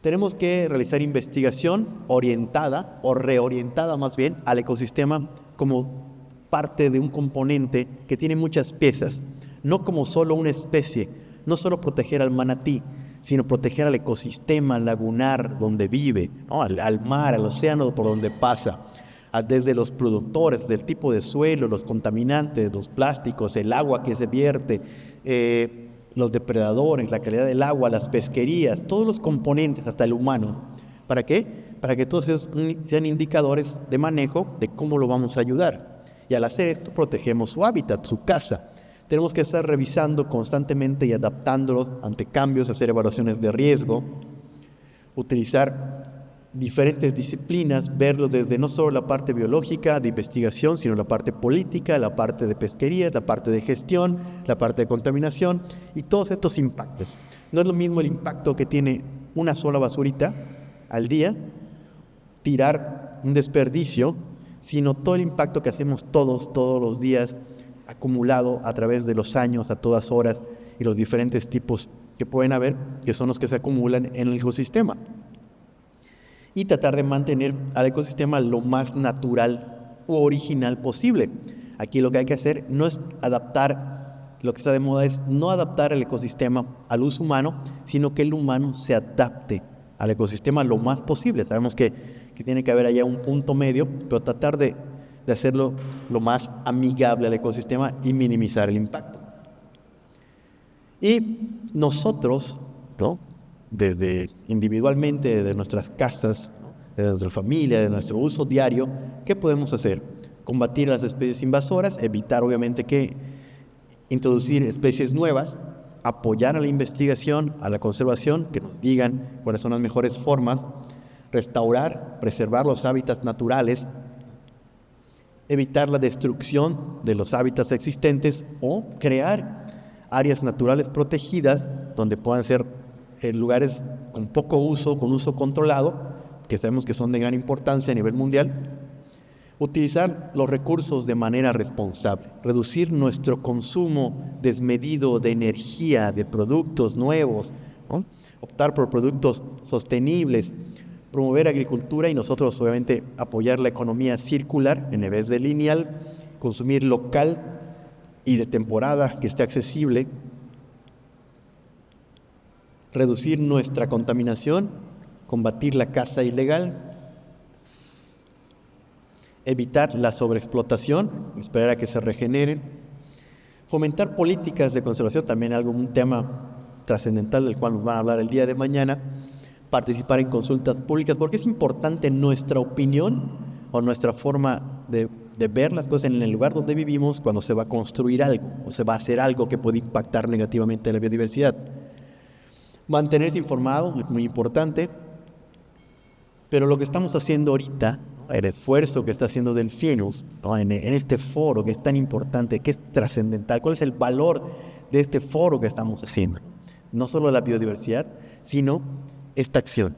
Tenemos que realizar investigación orientada o reorientada más bien al ecosistema como parte de un componente que tiene muchas piezas, no como solo una especie, no solo proteger al manatí, sino proteger al ecosistema lagunar donde vive, ¿no? al mar, al océano por donde pasa, desde los productores, del tipo de suelo, los contaminantes, los plásticos, el agua que se vierte, los depredadores, la calidad del agua, las pesquerías, todos los componentes, hasta el humano. ¿Para qué? Para que todos esos sean indicadores de manejo de cómo lo vamos a ayudar. Y al hacer esto, protegemos su hábitat, su casa. Tenemos que estar revisando constantemente y adaptándolo ante cambios, hacer evaluaciones de riesgo, utilizar diferentes disciplinas, verlo desde no solo la parte biológica de investigación, sino la parte política, la parte de pesquería, la parte de gestión, la parte de contaminación y todos estos impactos. No es lo mismo el impacto que tiene una sola basurita al día, tirar un desperdicio, sino todo el impacto que hacemos todos los días, acumulado a través de los años, a todas horas, y los diferentes tipos que pueden haber, que son los que se acumulan en el ecosistema. Y tratar de mantener al ecosistema lo más natural u original posible. Aquí lo que hay que hacer no es adaptar, lo que está de moda es no adaptar el ecosistema al uso humano, sino que el humano se adapte al ecosistema lo más posible. Sabemos que tiene que haber allá un punto medio, pero tratar de hacerlo lo más amigable al ecosistema y minimizar el impacto. Y nosotros, ¿no? Desde individualmente, de nuestras casas, ¿no? De nuestra familia, de nuestro uso diario, ¿qué podemos hacer? Combatir las especies invasoras, evitar obviamente que introducir especies nuevas, apoyar a la investigación, a la conservación, que nos digan cuáles son las mejores formas, restaurar, preservar los hábitats naturales, evitar la destrucción de los hábitats existentes o crear áreas naturales protegidas donde puedan ser lugares con poco uso, con uso controlado, que sabemos que son de gran importancia a nivel mundial. Utilizar los recursos de manera responsable, reducir nuestro consumo desmedido de energía, de productos nuevos, ¿no? Optar por productos sostenibles, promover agricultura y nosotros obviamente apoyar la economía circular en vez de lineal, consumir local y de temporada que esté accesible, reducir nuestra contaminación, combatir la caza ilegal, evitar la sobreexplotación, esperar a que se regeneren, fomentar políticas de conservación, también un tema trascendental del cual nos van a hablar el día de mañana, participar en consultas públicas, porque es importante nuestra opinión o nuestra forma de ver las cosas en el lugar donde vivimos cuando se va a construir algo o se va a hacer algo que puede impactar negativamente a la biodiversidad. Mantenerse informado es muy importante, pero lo que estamos haciendo ahorita, el esfuerzo que está haciendo Delfinus, ¿no? en este foro que es tan importante, que es trascendental, ¿cuál es el valor de este foro que estamos haciendo? No solo la biodiversidad, sino esta acción,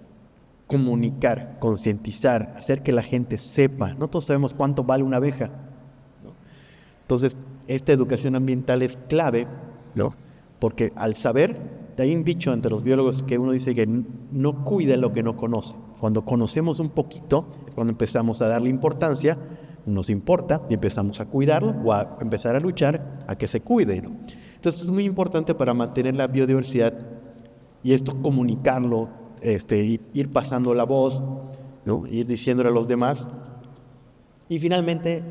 comunicar, concientizar, hacer que la gente sepa. No todos sabemos cuánto vale una abeja, ¿no? Entonces, esta educación ambiental es clave, ¿no? Porque al saber, hay un dicho entre los biólogos que uno dice que no cuida lo que no conoce. Cuando conocemos un poquito es cuando empezamos a darle importancia, nos importa y empezamos a cuidarlo o a empezar a luchar a que se cuide, ¿no? Entonces es muy importante para mantener la biodiversidad y esto comunicarlo, ir pasando la voz, ¿no? Ir diciéndole a los demás. Y finalmente,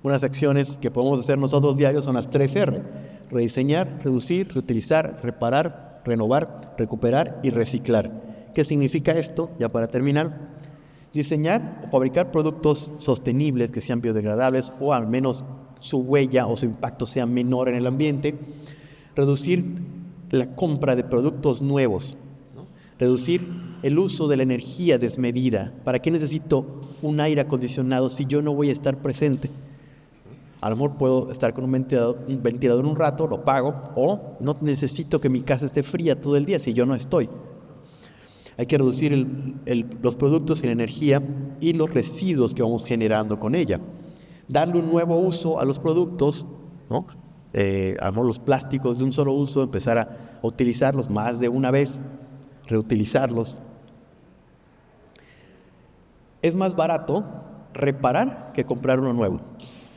unas acciones que podemos hacer nosotros diarios son las 3R: rediseñar, reducir, reutilizar, reparar renovar, recuperar y reciclar. ¿Qué significa esto? Ya para terminar, diseñar o fabricar productos sostenibles que sean biodegradables o al menos su huella o su impacto sea menor en el ambiente. Reducir la compra de productos nuevos, ¿no? Reducir el uso de la energía desmedida. ¿Para qué necesito un aire acondicionado si yo no voy a estar presente? A lo mejor puedo estar con un ventilador un rato, lo pago, o no necesito que mi casa esté fría todo el día si yo no estoy. Hay que reducir los productos y la energía y los residuos que vamos generando con ella. Darle un nuevo uso a los productos, ¿no? A lo mejor los plásticos de un solo uso, empezar a utilizarlos más de una vez, reutilizarlos. Es más barato reparar que comprar uno nuevo,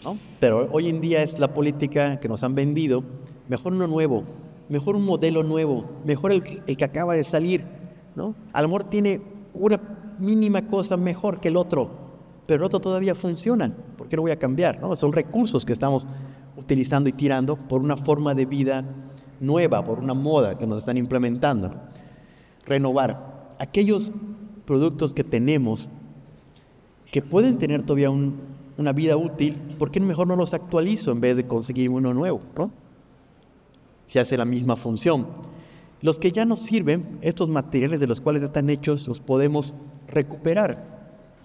¿no? Pero hoy en día es la política que nos han vendido: mejor uno nuevo, mejor un modelo nuevo, mejor el que acaba de salir, ¿no? A lo mejor tiene una mínima cosa mejor que el otro, pero el otro todavía funciona. ¿Por qué lo voy a cambiar, no? Son recursos que estamos utilizando y tirando por una forma de vida nueva, por una moda que nos están implementando, ¿no? Renovar aquellos productos que tenemos que pueden tener todavía una vida útil. ¿Por qué mejor no los actualizo en vez de conseguir uno nuevo, ¿no? Se hace la misma función. Los que ya nos sirven, estos materiales de los cuales están hechos, los podemos recuperar,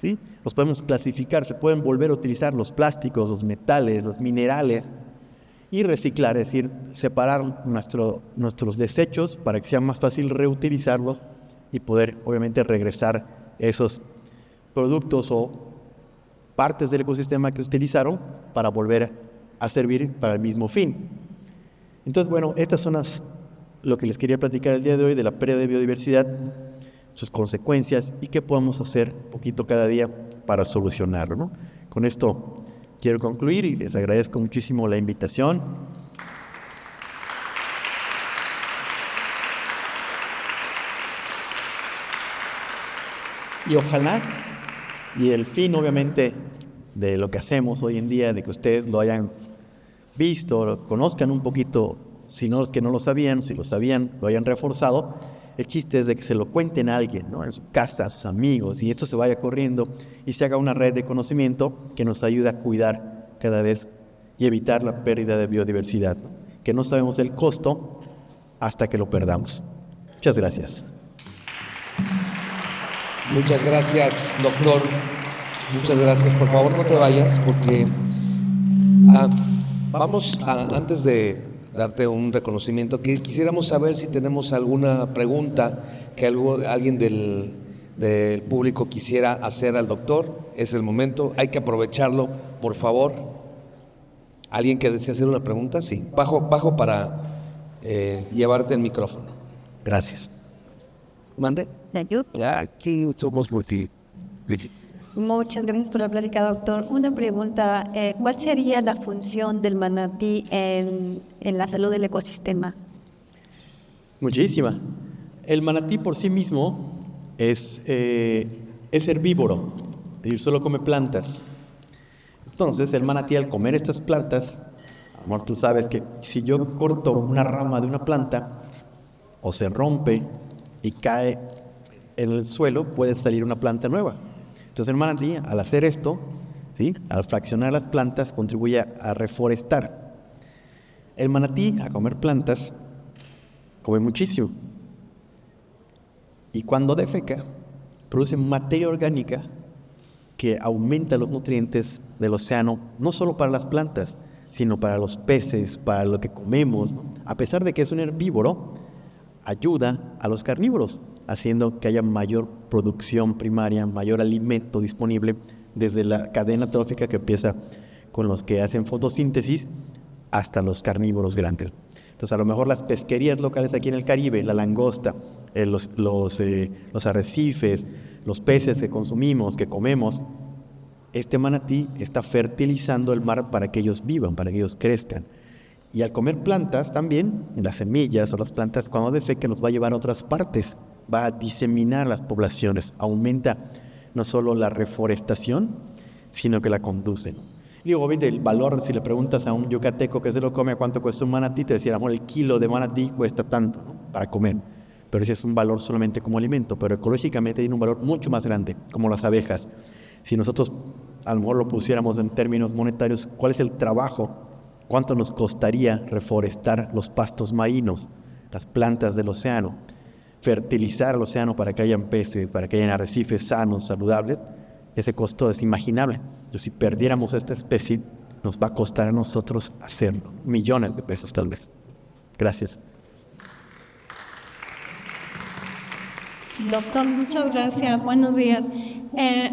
¿sí? Los podemos clasificar, se pueden volver a utilizar los plásticos, los metales, los minerales, y reciclar, es decir, separar nuestros desechos para que sea más fácil reutilizarlos y poder, obviamente, regresar esos productos o partes del ecosistema que utilizaron para volver a servir para el mismo fin. Entonces, bueno, estas son lo que les quería platicar el día de hoy de la pérdida de biodiversidad, sus consecuencias y qué podemos hacer poquito cada día para solucionarlo, ¿no? Con esto quiero concluir y les agradezco muchísimo la invitación. Y ojalá, y el fin obviamente de lo que hacemos hoy en día, de que ustedes lo hayan visto, lo conozcan un poquito, si no los que no lo sabían, si lo sabían, lo hayan reforzado. El chiste es de que se lo cuenten a alguien, ¿no? En su casa, a sus amigos, y esto se vaya corriendo y se haga una red de conocimiento que nos ayude a cuidar cada vez y evitar la pérdida de biodiversidad, ¿no? Que no sabemos el costo hasta que lo perdamos. Muchas gracias. Muchas gracias, doctor. Muchas gracias. Por favor, no te vayas porque antes de darte un reconocimiento, que quisiéramos saber si tenemos alguna pregunta que alguien del público quisiera hacer al doctor. Es el momento, hay que aprovecharlo, por favor. ¿Alguien que desee hacer una pregunta? Sí, bajo para llevarte el micrófono. Gracias. ¿Mande? Ya, aquí somos multi. Muchas gracias por la plática, doctor. Una pregunta, ¿cuál sería la función del manatí en la salud del ecosistema? Muchísima. El manatí por sí mismo es herbívoro, es decir, solo come plantas. Entonces, el manatí, al comer estas plantas, amor, tú sabes que si yo corto una rama de una planta, o se rompe y cae en el suelo, puede salir una planta nueva. Entonces el manatí, al hacer esto, ¿sí?, al fraccionar las plantas, contribuye a reforestar. El manatí, a comer plantas, come muchísimo. Y cuando defeca, produce materia orgánica que aumenta los nutrientes del océano, no solo para las plantas, sino para los peces, para lo que comemos, ¿no? A pesar de que es un herbívoro, ayuda a los carnívoros, haciendo que haya mayor producción primaria, mayor alimento disponible desde la cadena trófica que empieza con los que hacen fotosíntesis hasta los carnívoros grandes. Entonces, a lo mejor las pesquerías locales aquí en el Caribe, la langosta, los arrecifes, los peces que consumimos, que comemos, este manatí está fertilizando el mar para que ellos vivan, para que ellos crezcan. Y al comer plantas también, las semillas o las plantas, cuando defequen, los va a llevar a otras partes, va a diseminar las poblaciones, aumenta no solo la reforestación, sino que la conduce. Digo, obviamente el valor, si le preguntas a un yucateco que se lo come, ¿cuánto cuesta un manatí? Te decía, el kilo de manatí cuesta tanto, ¿no?, para comer. Pero ese es un valor solamente como alimento, pero ecológicamente tiene un valor mucho más grande, como las abejas. Si nosotros a lo mejor lo pusiéramos en términos monetarios, ¿cuál es el trabajo? ¿Cuánto nos costaría reforestar los pastos marinos, las plantas del océano, fertilizar el océano para que hayan peces, para que hayan arrecifes sanos, saludables? Ese costo es inimaginable. Entonces, si perdiéramos esta especie, nos va a costar a nosotros hacerlo. Millones de pesos tal vez. Gracias. Doctor, muchas gracias. Buenos días.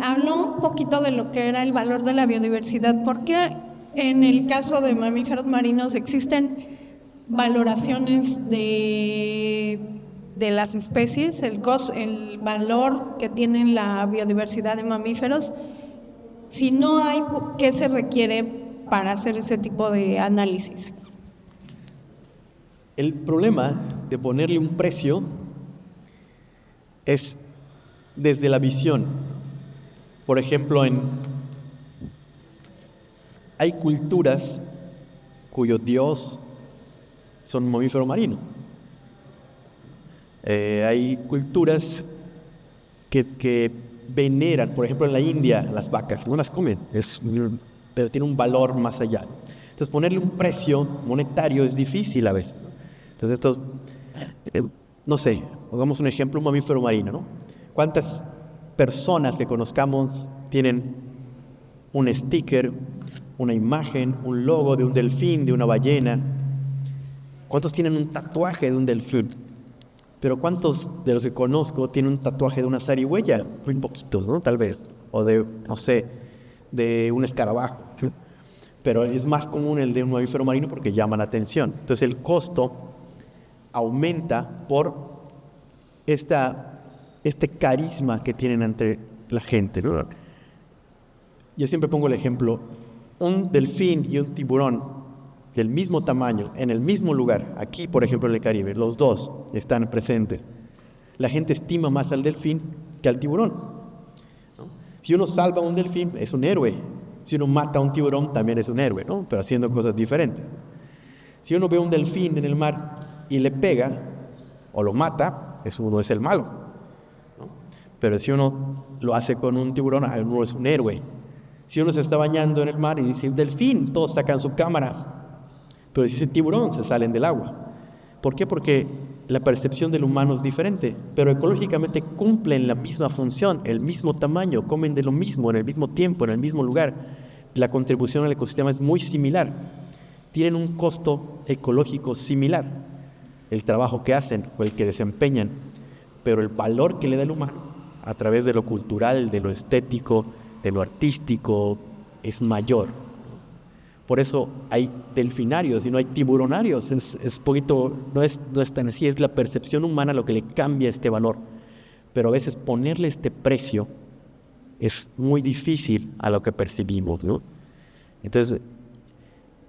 Habló un poquito de lo que era el valor de la biodiversidad. ¿Por qué en el caso de mamíferos marinos existen valoraciones de las especies, el valor que tienen la biodiversidad de mamíferos? Si no hay, ¿qué se requiere para hacer ese tipo de análisis? El problema de ponerle un precio es desde la visión. Por ejemplo, hay culturas cuyo dios son un mamífero marino. Hay culturas que veneran, por ejemplo en la India, las vacas, no las comen, pero tiene un valor más allá. Entonces ponerle un precio monetario es difícil a veces, ¿no? Entonces no sé, pongamos un ejemplo, un mamífero marino, ¿no? ¿Cuántas personas que conozcamos tienen un sticker, una imagen, un logo de un delfín, de una ballena? ¿Cuántos tienen un tatuaje de un delfín? Pero ¿cuántos de los que conozco tienen un tatuaje de una zarigüeya? Muy poquitos, ¿no? Tal vez. O de, no sé, de un escarabajo. Pero es más común el de un mamífero marino porque llama la atención. Entonces el costo aumenta por este carisma que tienen entre la gente, ¿no? Yo siempre pongo el ejemplo, un delfín y un tiburón del mismo tamaño, en el mismo lugar, aquí por ejemplo en el Caribe, los dos están presentes. La gente estima más al delfín que al tiburón, ¿no? Si uno salva a un delfín, es un héroe. Si uno mata a un tiburón, también es un héroe, ¿no?, pero haciendo cosas diferentes. Si uno ve a un delfín en el mar y le pega o lo mata, uno es el malo, ¿no? Pero si uno lo hace con un tiburón, uno es un héroe. Si uno se está bañando en el mar y dice delfín, todos sacan su cámara. Pero si dice tiburón, se salen del agua. ¿Por qué? Porque la percepción del humano es diferente, pero ecológicamente cumplen la misma función, el mismo tamaño, comen de lo mismo, en el mismo tiempo, en el mismo lugar. La contribución al ecosistema es muy similar. Tienen un costo ecológico similar, el trabajo que hacen o el que desempeñan, pero el valor que le da el humano a través de lo cultural, de lo estético, de lo artístico, es mayor. Por eso hay delfinarios y no hay tiburonarios. Es poquito, no es tan así, es la percepción humana lo que le cambia este valor. Pero a veces ponerle este precio es muy difícil a lo que percibimos, ¿no? Entonces,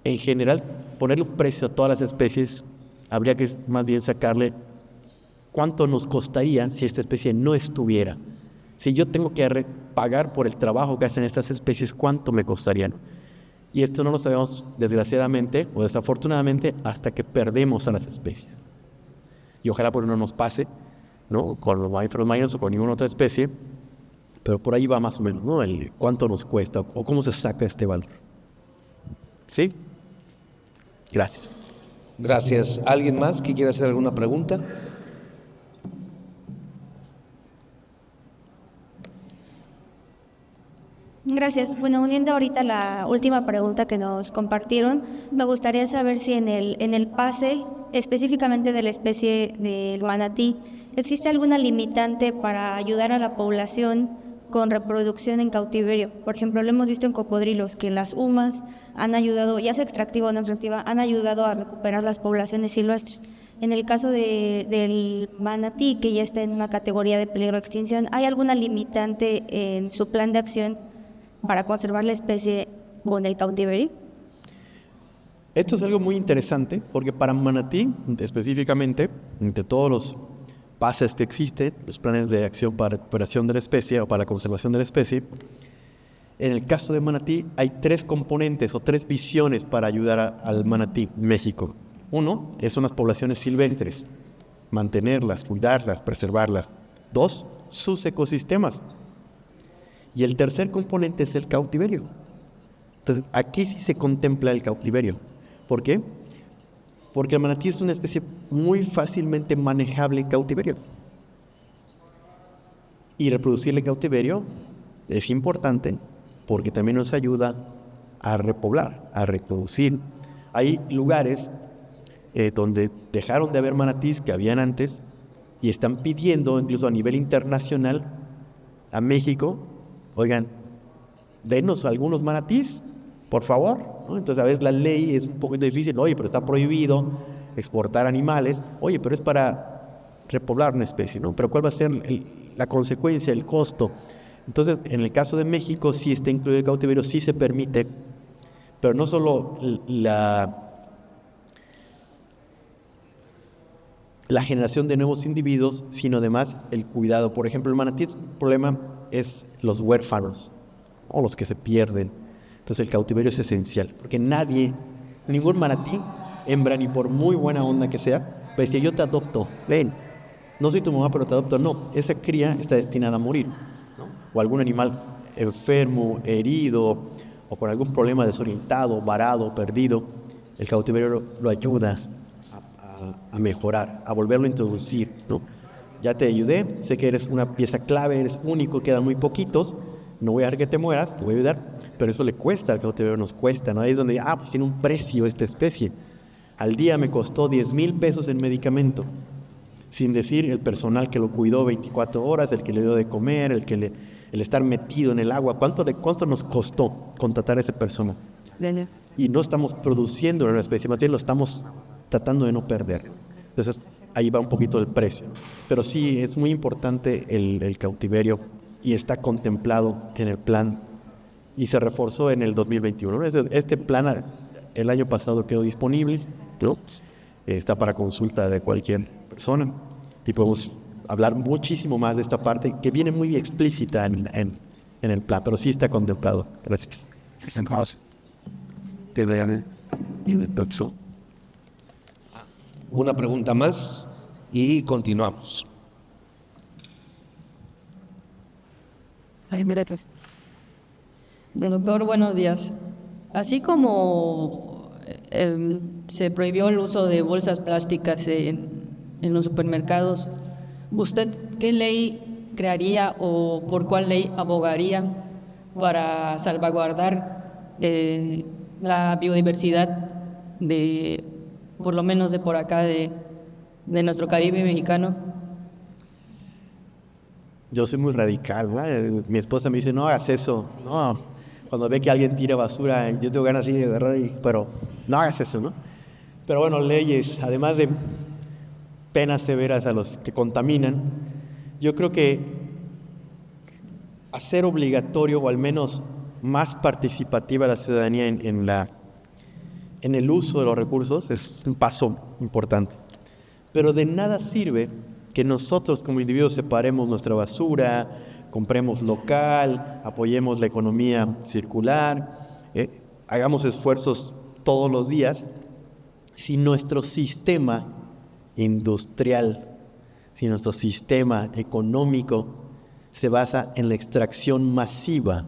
en general, ponerle un precio a todas las especies, habría que más bien sacarle cuánto nos costaría si esta especie no estuviera. Si yo tengo que pagar por el trabajo que hacen estas especies, ¿cuánto me costaría, no? Y esto no lo sabemos, desgraciadamente o desafortunadamente, hasta que perdemos a las especies. Y ojalá por no nos pase, ¿no?, con los mamíferos marinos o con ninguna otra especie, pero por ahí va más o menos, ¿no?, el cuánto nos cuesta o cómo se saca este valor. ¿Sí? Gracias. Gracias. ¿Alguien más que quiera hacer alguna pregunta? Gracias. Bueno, uniendo ahorita la última pregunta que nos compartieron, me gustaría saber si en el pase, específicamente de la especie del manatí, ¿existe alguna limitante para ayudar a la población con reproducción en cautiverio? Por ejemplo, lo hemos visto en cocodrilos, que las humas han ayudado, ya sea extractiva o no extractiva, han ayudado a recuperar las poblaciones silvestres. En el caso del manatí, que ya está en una categoría de peligro de extinción, ¿hay alguna limitante en su plan de acción para conservar la especie con el cautiverio? Esto es algo muy interesante porque para manatí, específicamente, entre todos los pases que existen, los planes de acción para recuperación de la especie o para la conservación de la especie, En el caso de manatí hay 3 componentes o 3 visiones para ayudar al manatí en México. Uno, son las poblaciones silvestres, mantenerlas, cuidarlas, preservarlas. 2, sus ecosistemas. Y el tercer componente es el cautiverio. Entonces, aquí sí se contempla el cautiverio. ¿Por qué? Porque el manatí es una especie muy fácilmente manejable en cautiverio. Y reproducirle en cautiverio es importante porque también nos ayuda a repoblar, a reproducir. Hay lugares donde dejaron de haber manatís que habían antes y están pidiendo, incluso a nivel internacional, a México, oigan, denos algunos manatís, por favor, ¿no? Entonces a veces la ley es un poquito difícil, oye, pero está prohibido exportar animales, oye, pero es para repoblar una especie, ¿no? Pero ¿cuál va a ser la consecuencia, el costo? Entonces, en el caso de México sí está incluido el cautiverio, sí se permite, pero no solo la generación de nuevos individuos, sino además el cuidado. Por ejemplo, el manatí, el problema es los huérfanos o los que se pierden. Entonces el cautiverio es esencial, porque ningún manatí, hembra, ni por muy buena onda que sea, pues si yo te adopto, ven, no soy tu mamá, pero te adopto, no, esa cría está destinada a morir, ¿no? O algún animal enfermo, herido, o con algún problema desorientado, varado, perdido, el cautiverio lo ayuda a mejorar, a volverlo a introducir, ¿no? Ya te ayudé, sé que eres una pieza clave, eres único, quedan muy poquitos, no voy a dejar que te mueras, te voy a ayudar, pero eso le cuesta al cautiverio, nos cuesta, ¿no? Ahí es donde, pues tiene un precio esta especie. Al día me costó 10,000 pesos en medicamento, sin decir el personal que lo cuidó 24 horas, el que le dio de comer, el estar metido en el agua, ¿cuánto nos costó contratar a esa persona? Y no estamos produciendo una especie, más bien lo estamos tratando de no perder. Entonces, ahí va un poquito el precio. Pero sí, es muy importante el cautiverio y está contemplado en el plan y se reforzó en el 2021. Este plan el año pasado quedó disponible, ¿no? Está para consulta de cualquier persona y podemos hablar muchísimo más de esta parte que viene muy explícita en el plan, pero sí está contemplado. Gracias. Una pregunta más y continuamos. Doctor, buenos días. Así como se prohibió el uso de bolsas plásticas en los supermercados, ¿usted qué ley crearía o por cuál ley abogaría para salvaguardar la biodiversidad por lo menos de por acá, de nuestro Caribe mexicano? Yo soy muy radical, ¿no? Mi esposa me dice, no hagas eso, no. Cuando ve que alguien tira basura, yo tengo ganas así de agarrar, pero no hagas eso, ¿no? Pero bueno, leyes, además de penas severas a los que contaminan, yo creo que hacer obligatorio o al menos más participativa la ciudadanía en el uso de los recursos es un paso importante. Pero de nada sirve que nosotros como individuos separemos nuestra basura, compremos local, apoyemos la economía circular, hagamos esfuerzos todos los días, si nuestro sistema industrial, si nuestro sistema económico se basa en la extracción masiva,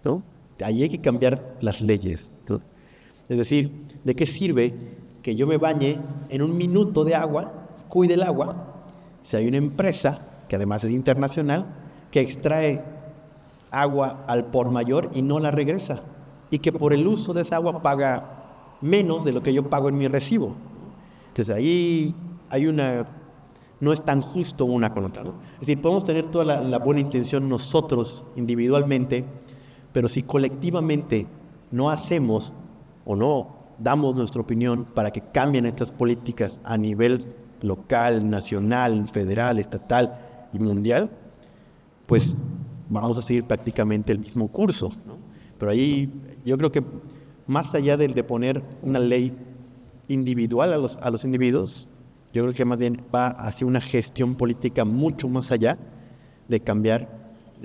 ¿no? Ahí hay que cambiar las leyes, ¿no? Es decir, ¿de qué sirve que yo me bañe en un minuto de agua, cuide el agua, si hay una empresa, que además es internacional, que extrae agua al por mayor y no la regresa, y que por el uso de esa agua paga menos de lo que yo pago en mi recibo? Entonces ahí no es tan justo una con otra, ¿no? Es decir, podemos tener toda la buena intención nosotros individualmente, pero si colectivamente no hacemos o no damos nuestra opinión para que cambien estas políticas a nivel local, nacional, federal, estatal y mundial, pues vamos a seguir prácticamente el mismo curso, ¿no? Pero ahí yo creo que más allá de poner una ley individual a los individuos, yo creo que más bien va hacia una gestión política mucho más allá de cambiar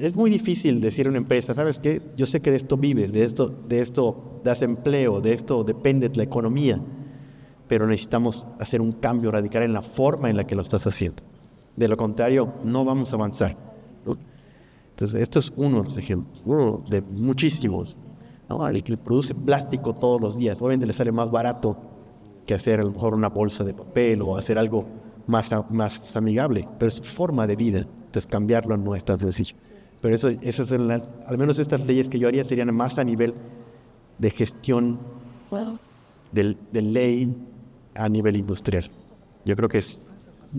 es muy difícil decir a una empresa, ¿sabes qué? Yo sé que de esto vives, de esto das empleo, de esto depende la economía, pero necesitamos hacer un cambio radical en la forma en la que lo estás haciendo. De lo contrario, no vamos a avanzar, ¿no? Entonces, esto es uno de los ejemplos, uno de muchísimos, ¿no? El que produce plástico todos los días, obviamente le sale más barato que hacer a lo mejor una bolsa de papel o hacer algo más amigable, pero es forma de vida, entonces cambiarlo no es tan sencillo. Pero eso es al menos estas leyes que yo haría serían más a nivel de gestión de ley a nivel industrial. Yo creo que es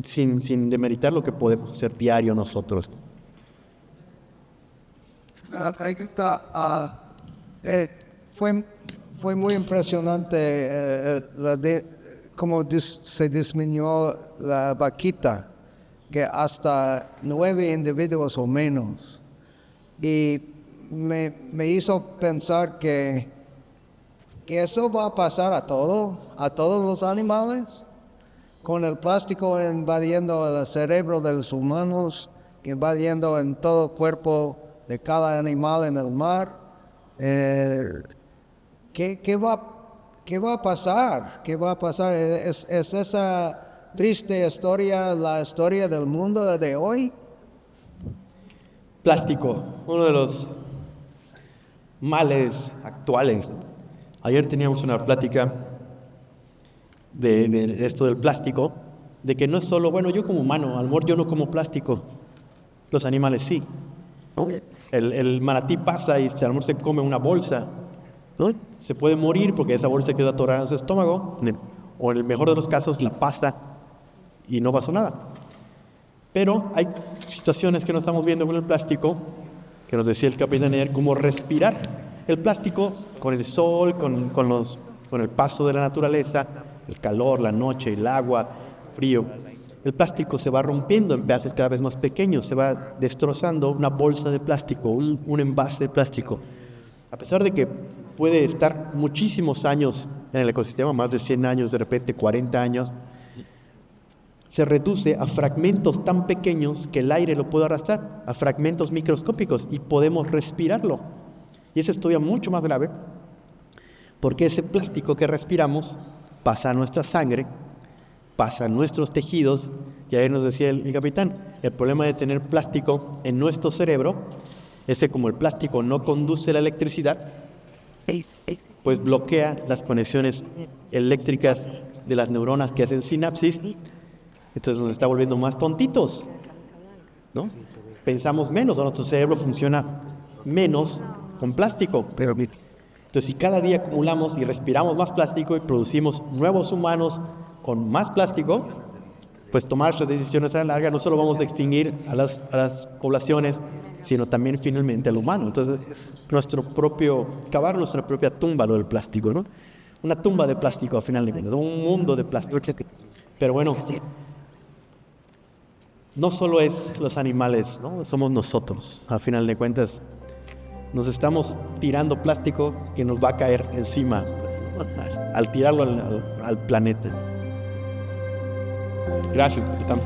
sin demeritar lo que podemos hacer diario nosotros. La pregunta, fue muy impresionante cómo se disminuyó la vaquita, que hasta 9 individuos o menos. Y me hizo pensar que eso va a pasar a todos los animales, con el plástico invadiendo el cerebro de los humanos, invadiendo en todo el cuerpo de cada animal en el mar. ¿Qué va a pasar? ¿Qué va a pasar? ¿Es esa triste historia la historia del mundo de hoy? Plástico, uno de los males actuales. Ayer teníamos una plática de esto del plástico, de que no es solo, bueno, yo como humano, a lo mejor yo no como plástico, los animales sí. El manatí pasa y a lo mejor se come una bolsa, ¿no? Se puede morir porque esa bolsa quedó atorada en su estómago, o en el mejor de los casos la pasa y no pasó nada. Pero hay situaciones que no estamos viendo con el plástico, que nos decía el capitán ayer, como respirar. El plástico, con el sol, con el paso de la naturaleza, el calor, la noche, el agua, frío, el plástico se va rompiendo en pedazos cada vez más pequeños, se va destrozando una bolsa de plástico, un envase de plástico. A pesar de que puede estar muchísimos años en el ecosistema, más de 100 años, de repente 40 años, se reduce a fragmentos tan pequeños que el aire lo puede arrastrar, a fragmentos microscópicos, y podemos respirarlo. Y eso es todavía mucho más grave, porque ese plástico que respiramos pasa a nuestra sangre, pasa a nuestros tejidos, y ahí nos decía el capitán, el problema de tener plástico en nuestro cerebro es que como el plástico no conduce la electricidad, pues bloquea las conexiones eléctricas de las neuronas que hacen sinapsis, entonces nos está volviendo más tontitos, ¿no? Pensamos menos, o nuestro cerebro funciona menos con plástico. Entonces, si cada día acumulamos y respiramos más plástico y producimos nuevos humanos con más plástico, pues tomar estas decisiones a la larga no solo vamos a extinguir a las poblaciones, sino también finalmente al humano. Entonces, es cavar nuestra propia tumba lo del plástico, ¿no? Una tumba de plástico al final de cuentas, un mundo de plástico. Pero bueno, no solo es los animales, ¿no? Somos nosotros. A final de cuentas, nos estamos tirando plástico que nos va a caer encima al tirarlo al planeta. Gracias, capitán.